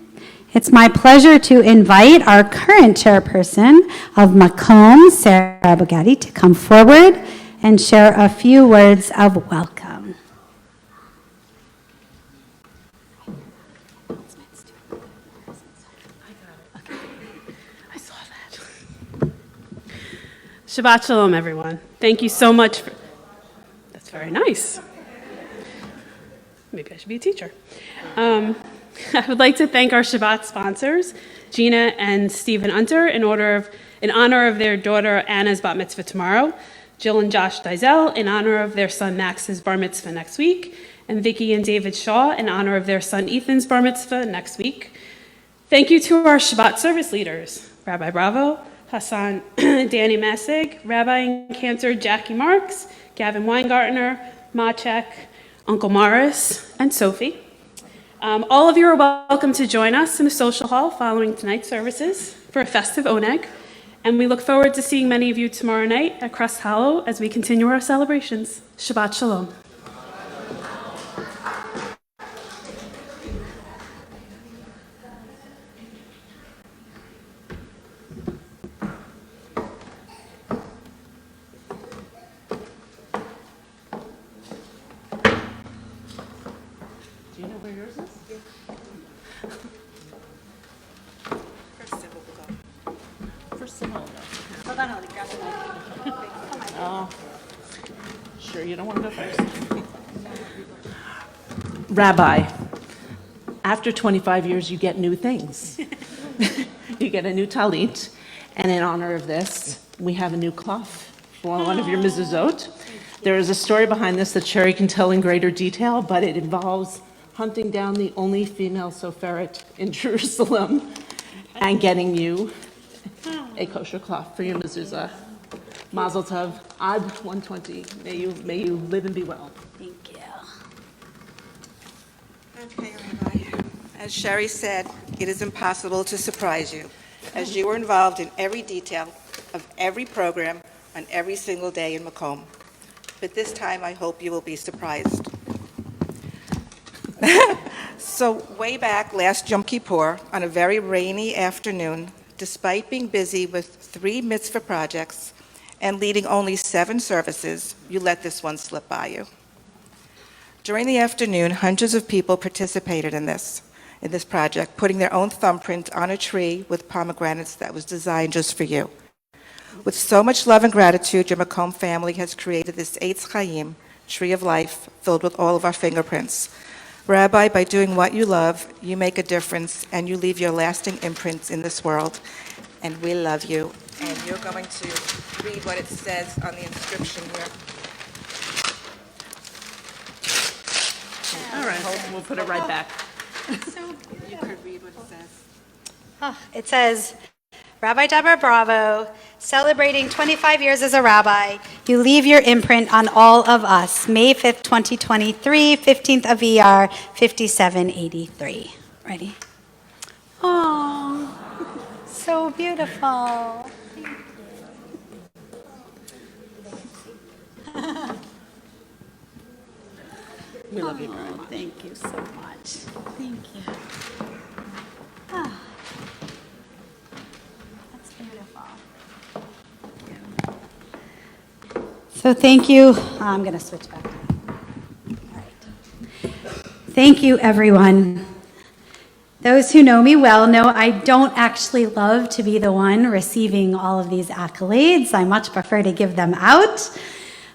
It's my pleasure to invite our current chairperson of Makom, Sarah Bugatti, to come forward and share a few words of welcome. I saw that. Shabbat Shalom, everyone. Thank you so much. That's very nice. Maybe I should be a teacher. I would like to thank our Shabbat sponsors, Gina and Stephen Unter, in honor of their daughter Anna's bat mitzvah tomorrow, Jill and Josh Dizel in honor of their son Max's bar mitzvah next week, and Vicki and David Shaw in honor of their son Ethan's bar mitzvah next week. Thank you to our Shabbat service leaders, Rabbi Bravo, Hassan Danny Maseng, Rabbi and Cantor Jackie Marks, Gavin Weingartner, Machek, Uncle Morris, and Sophie. All of you are welcome to join us in the social hall following tonight's services for a festive oneg, and we look forward to seeing many of you tomorrow night at Crest Hollow as we continue our celebrations. Shabbat Shalom. Do you know where yours is? First Sybil will go. Hold on, I'll grab the mic. Oh, sure, you don't want to go first. Rabbi, after 25 years, you get new things. You get a new talit, and in honor of this, we have a new cloth for one of your mezuzot. There is a story behind this that Sherry can tell in greater detail, but it involves hunting down the only female soferet in Jerusalem and getting you a kosher cloth for your mezuzah. Mazel tov, ad 120. May you live and be well. Thank you. Okay, Rabbi. As Sherry said, it is impossible to surprise you, as you were involved in every detail of every program on every single day in Macomb. But this time, I hope you will be surprised. So way back last Yom Kippur, on a very rainy afternoon, despite being busy with 3 mitzvah projects and leading only 7 services, you let this one slip by you. During the afternoon, hundreds of people participated in this project, putting their own thumbprint on a tree with pomegranates that was designed just for you. With so much love and gratitude, your Macomb family has created this Eitz Chaim, tree of life, filled with all of our fingerprints. Rabbi, by doing what you love, you make a difference and you leave your lasting imprints in this world. And we love you. And you're going to read what it says on the inscription here. All right, we'll put it right back. You could read what it says. It says, Rabbi Deborah Bravo, celebrating 25 years as a rabbi, you leave your imprint on all of us. May 5th, 2023, 15th of ER, 5783. Ready? Oh, so beautiful. We love you very much. Thank you so much. Thank you. Ah. That's beautiful. So thank you. I'm going to switch back. All right. Thank you, everyone. Those who know me well know I don't actually love to be the one receiving all of these accolades. I much prefer to give them out.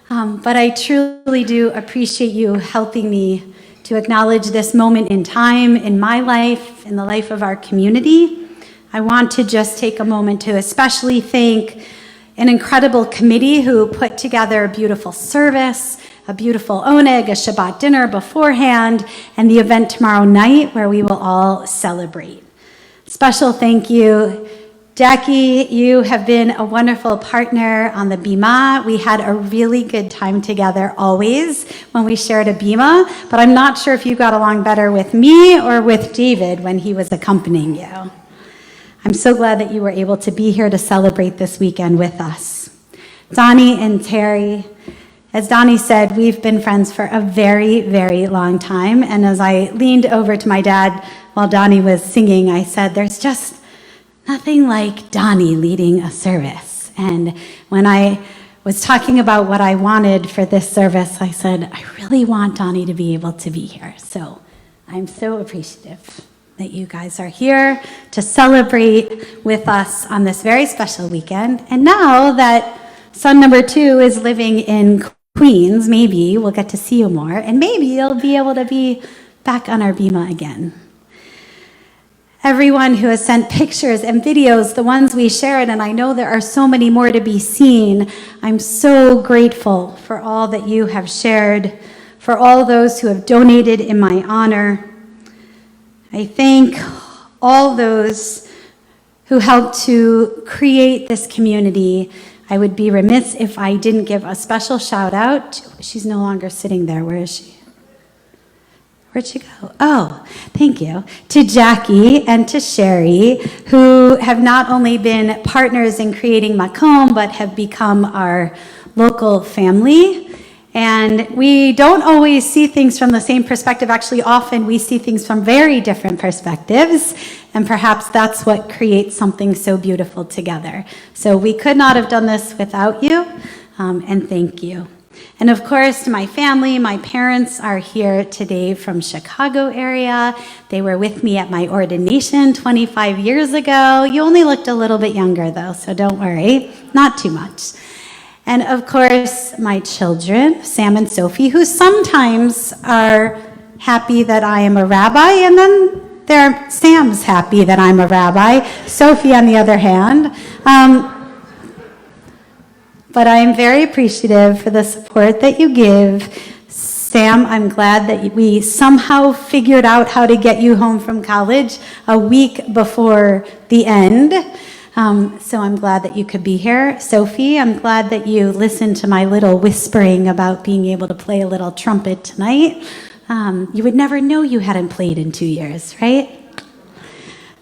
But I truly do appreciate you helping me to acknowledge this moment in time in my life, in the life of our community. I want to just take a moment to especially thank an incredible committee who put together a beautiful service, a beautiful oneg, a Shabbat dinner beforehand, and the event tomorrow night where we will all celebrate. Special thank you. Jackie, you have been a wonderful partner on the Bima. We had a really good time together always when we shared a Bima, but I'm not sure if you got along better with me or with David when he was accompanying you. I'm so glad that you were able to be here to celebrate this weekend with us. Donnie and Terry, as Donnie said, we've been friends for a very, very long time, and as I leaned over to my dad while Donnie was singing, I said, there's just nothing like Donnie leading a service. And when I was talking about what I wanted for this service, I said, I really want Donnie to be able to be here. So I'm so appreciative that you guys are here to celebrate with us on this very special weekend. And now that son number 2 is living in Queens, maybe we'll get to see you more, and maybe you'll be able to be back on our Bima again. Everyone who has sent pictures and videos, the ones we shared, and I know there are so many more to be seen. I'm so grateful for all that you have shared, for all those who have donated in my honor. I thank all those who helped to create this community. I would be remiss if I didn't give a special shout out. She's no longer sitting there. Where is she? Where'd she go? Oh, thank you. To Jackie and to Sherry, who have not only been partners in creating Macomb, but have become our local family. And we don't always see things from the same perspective. Actually, often we see things from very different perspectives. And perhaps that's what creates something so beautiful together. So we could not have done this without you. And thank you. And of course, my family, my parents are here today from Chicago area. They were with me at my ordination 25 years ago. You only looked a little bit younger though, so don't worry, not too much. And of course, my children, Sam and Sophie, who sometimes are happy that I am a rabbi, and then Sam's happy that I'm a rabbi. Sophie, on the other hand. But I am very appreciative for the support that you give. Sam, I'm glad that we somehow figured out how to get you home from college a week before the end. So I'm glad that you could be here. Sophie, I'm glad that you listened to my little whispering about being able to play a little trumpet tonight. You would never know you hadn't played in 2 years, right?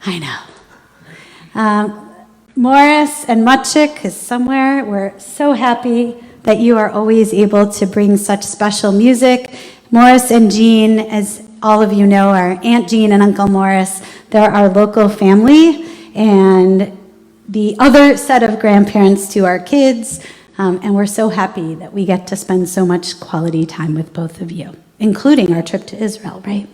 I know. Morris and Mutchik is somewhere. We're so happy that you are always able to bring such special music. Morris and Jean, as all of you know, are Aunt Jean and Uncle Morris. They're our local family and the other set of grandparents to our kids. And we're so happy that we get to spend so much quality time with both of you, including our trip to Israel, right?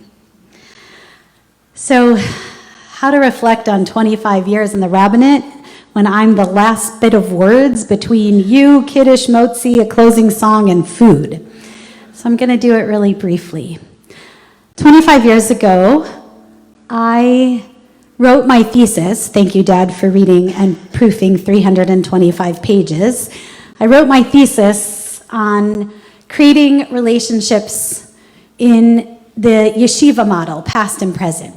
So, how to reflect on 25 years in the rabbinate when I'm the last bit of words between you, Kiddush, Motzi, a closing song, and food. So I'm going to do it really briefly. 25 years ago, I wrote my thesis. Thank you, Dad, for reading and proofing 325 pages. I wrote my thesis on creating relationships in the yeshiva model, past and present.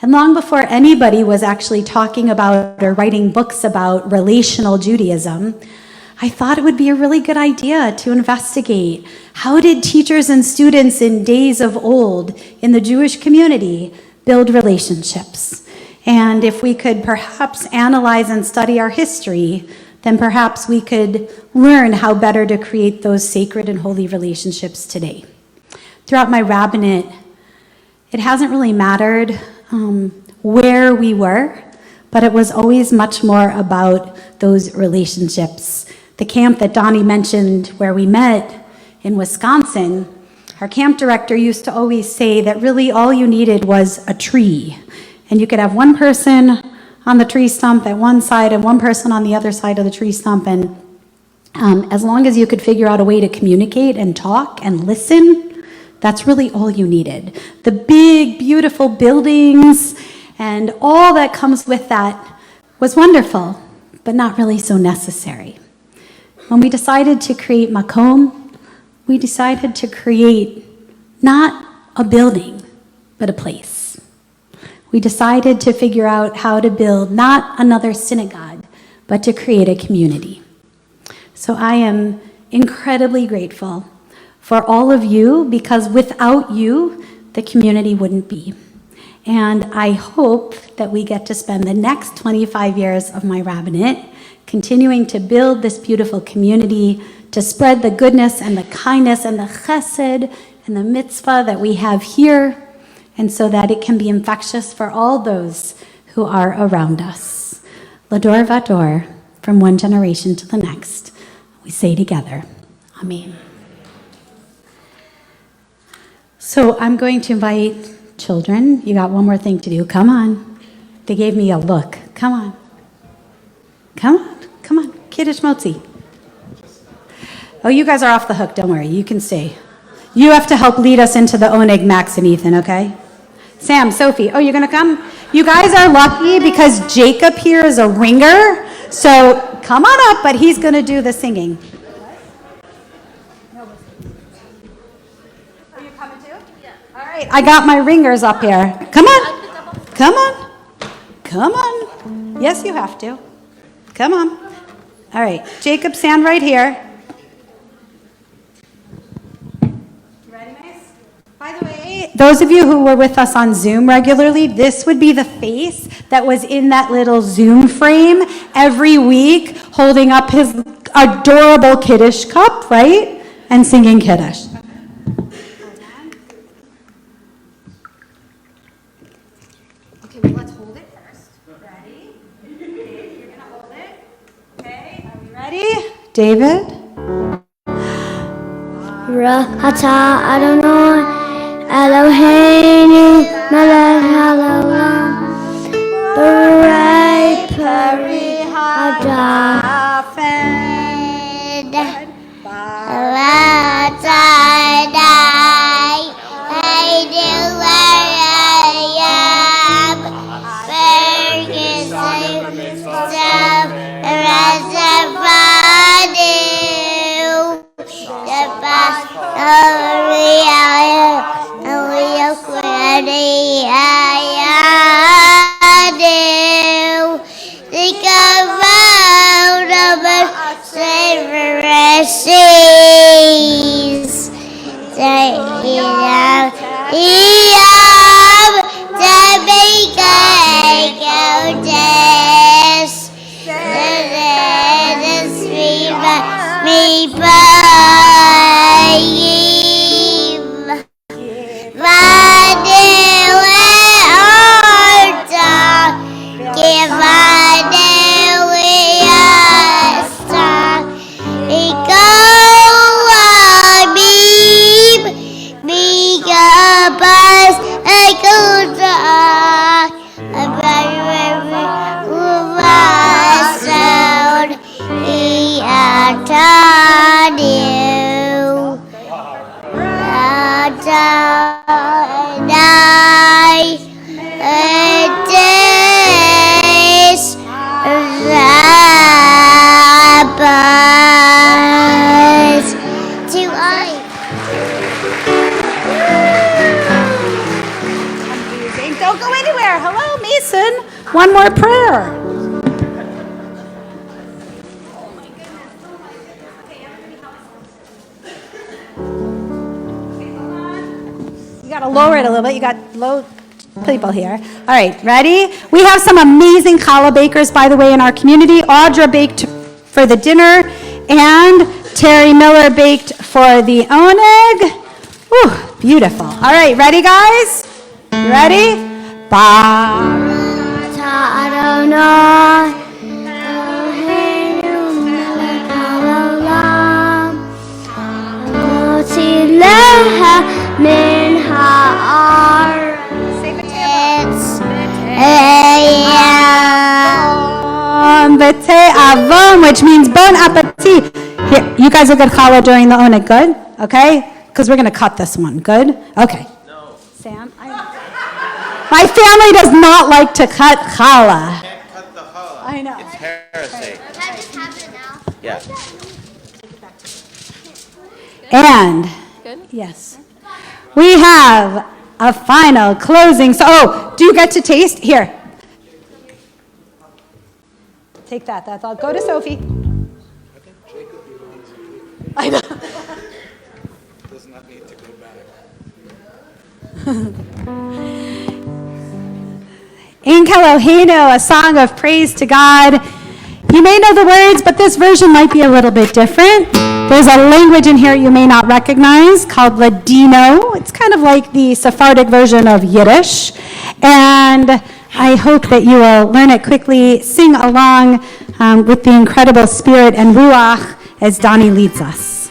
And long before anybody was actually talking about or writing books about relational Judaism, I thought it would be a really good idea to investigate how did teachers and students in days of old in the Jewish community build relationships. And if we could perhaps analyze and study our history, then perhaps we could learn how better to create those sacred and holy relationships today. Throughout my rabbinate, it hasn't really mattered where we were, but it was always much more about those relationships. The camp that Donnie mentioned where we met in Wisconsin, our camp director used to always say that really all you needed was a tree. And you could have one person on the tree stump at one side and one person on the other side of the tree stump. And as long as you could figure out a way to communicate and talk and listen, that's really all you needed. The big, beautiful buildings and all that comes with that was wonderful, but not really so necessary. When we decided to create Makom, we decided to create not a building, but a place. We decided to figure out how to build not another synagogue, but to create a community. So I am incredibly grateful for all of you, because without you, the community wouldn't be. And I hope that we get to spend the next 25 years of my rabbinate continuing to build this beautiful community, to spread the goodness and the kindness and the chesed and the mitzvah that we have here, and so that it can be infectious for all those who are around us. Lador vador, from one generation to the next. We say together, Amen. So I'm going to invite children. You got one more thing to do. Come on. They gave me a look. Come on. Come on. Come on. Kiddush Motzi. Oh, you guys are off the hook. Don't worry. You can stay. You have to help lead us into the Oneg, Max, and Ethan, okay? Sam, Sophie. Oh, you're going to come? You guys are lucky because Jacob here is a ringer. So come on up, but he's going to do the singing. I got my ringers up here. Come on. Come on. Come on. Yes, you have to. Come on. All right. Jacob, stand right here. Ready, Mace? By the way, those of you who were with us on Zoom regularly, this would be the face that was in that little Zoom frame every week holding up his adorable Kiddush cup, right? And singing Kiddush. David? Ata Adonai Eloheinu melech haolam Borei peri hadafed Latadai Eidu Arayam Bergizim Zav Razavadu Shabbat person. One more prayer. You got to lower it a little bit. You got low people here. All right, ready? We have some amazing challah bakers, by the way, in our community. Audra baked for the dinner, and Terry Miller baked for the oneg. Whew, beautiful. All right, ready, guys? You ready? Avon, which means bon appetit. Here, you guys are good challah during the oneg, good? Okay? Because we're going to cut this one, good? Okay. No. Sam, my family does not like to cut challah. You can't cut the challah. I know. It's heresy. Can I just have it now? Yeah. And, yes, we have a final closing. So, do you get to taste? Here. Take that. That's all. Go to Sophie. I know. Does not need to go back. In Eloheinu, a song of praise to God. You may know the words, but this version might be a little bit different. There's a language in here you may not recognize called Ladino. It's kind of like the Sephardic version of Yiddish. And I hope that you will learn it quickly, sing along with the incredible spirit and ruach as Donnie leads us.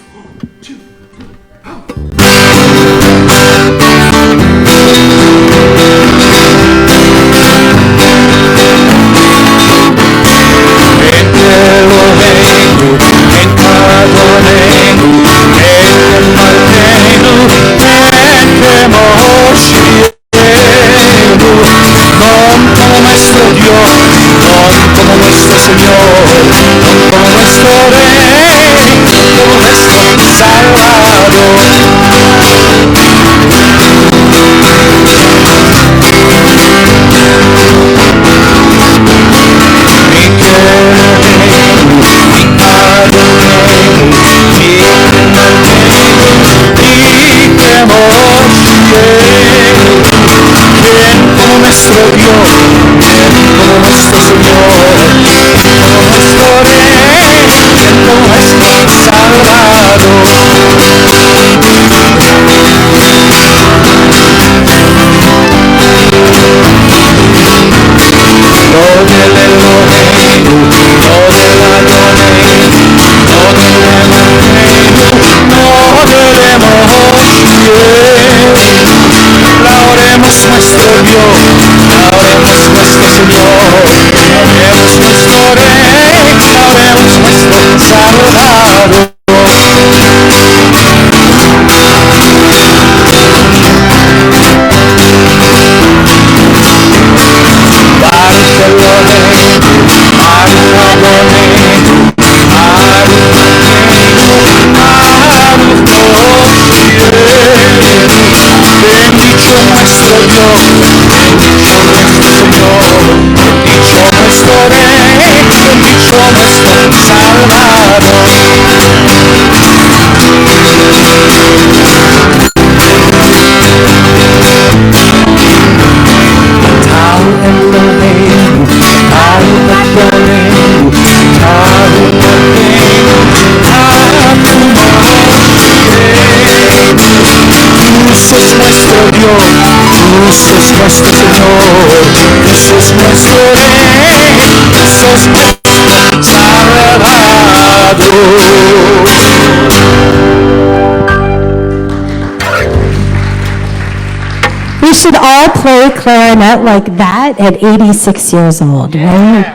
We should all play clarinet like that at 86 years old, right?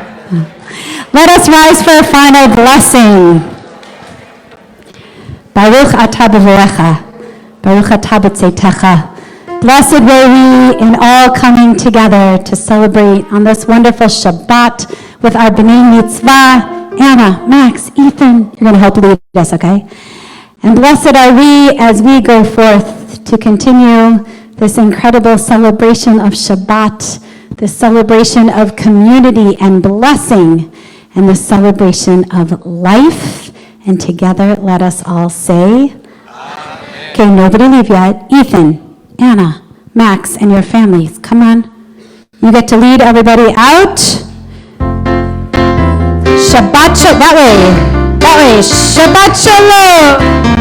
Let us rise for a final blessing. Baruch atah b'vorecha, Baruch atah b'tzeitecha. Blessed were we in all coming together to celebrate on this wonderful Shabbat with our B'nai Mitzvah. Anna, Max, Ethan, you're going to help lead us, okay? And blessed are we as we go forth to continue this incredible celebration of Shabbat, the celebration of community and blessing, and the celebration of life. And together, let us all say, Amen. Okay, nobody leave yet. Ethan, Anna, Max, and your families, come on. You get to lead everybody out. Shabbat shalom. That way. Shabbat shalom.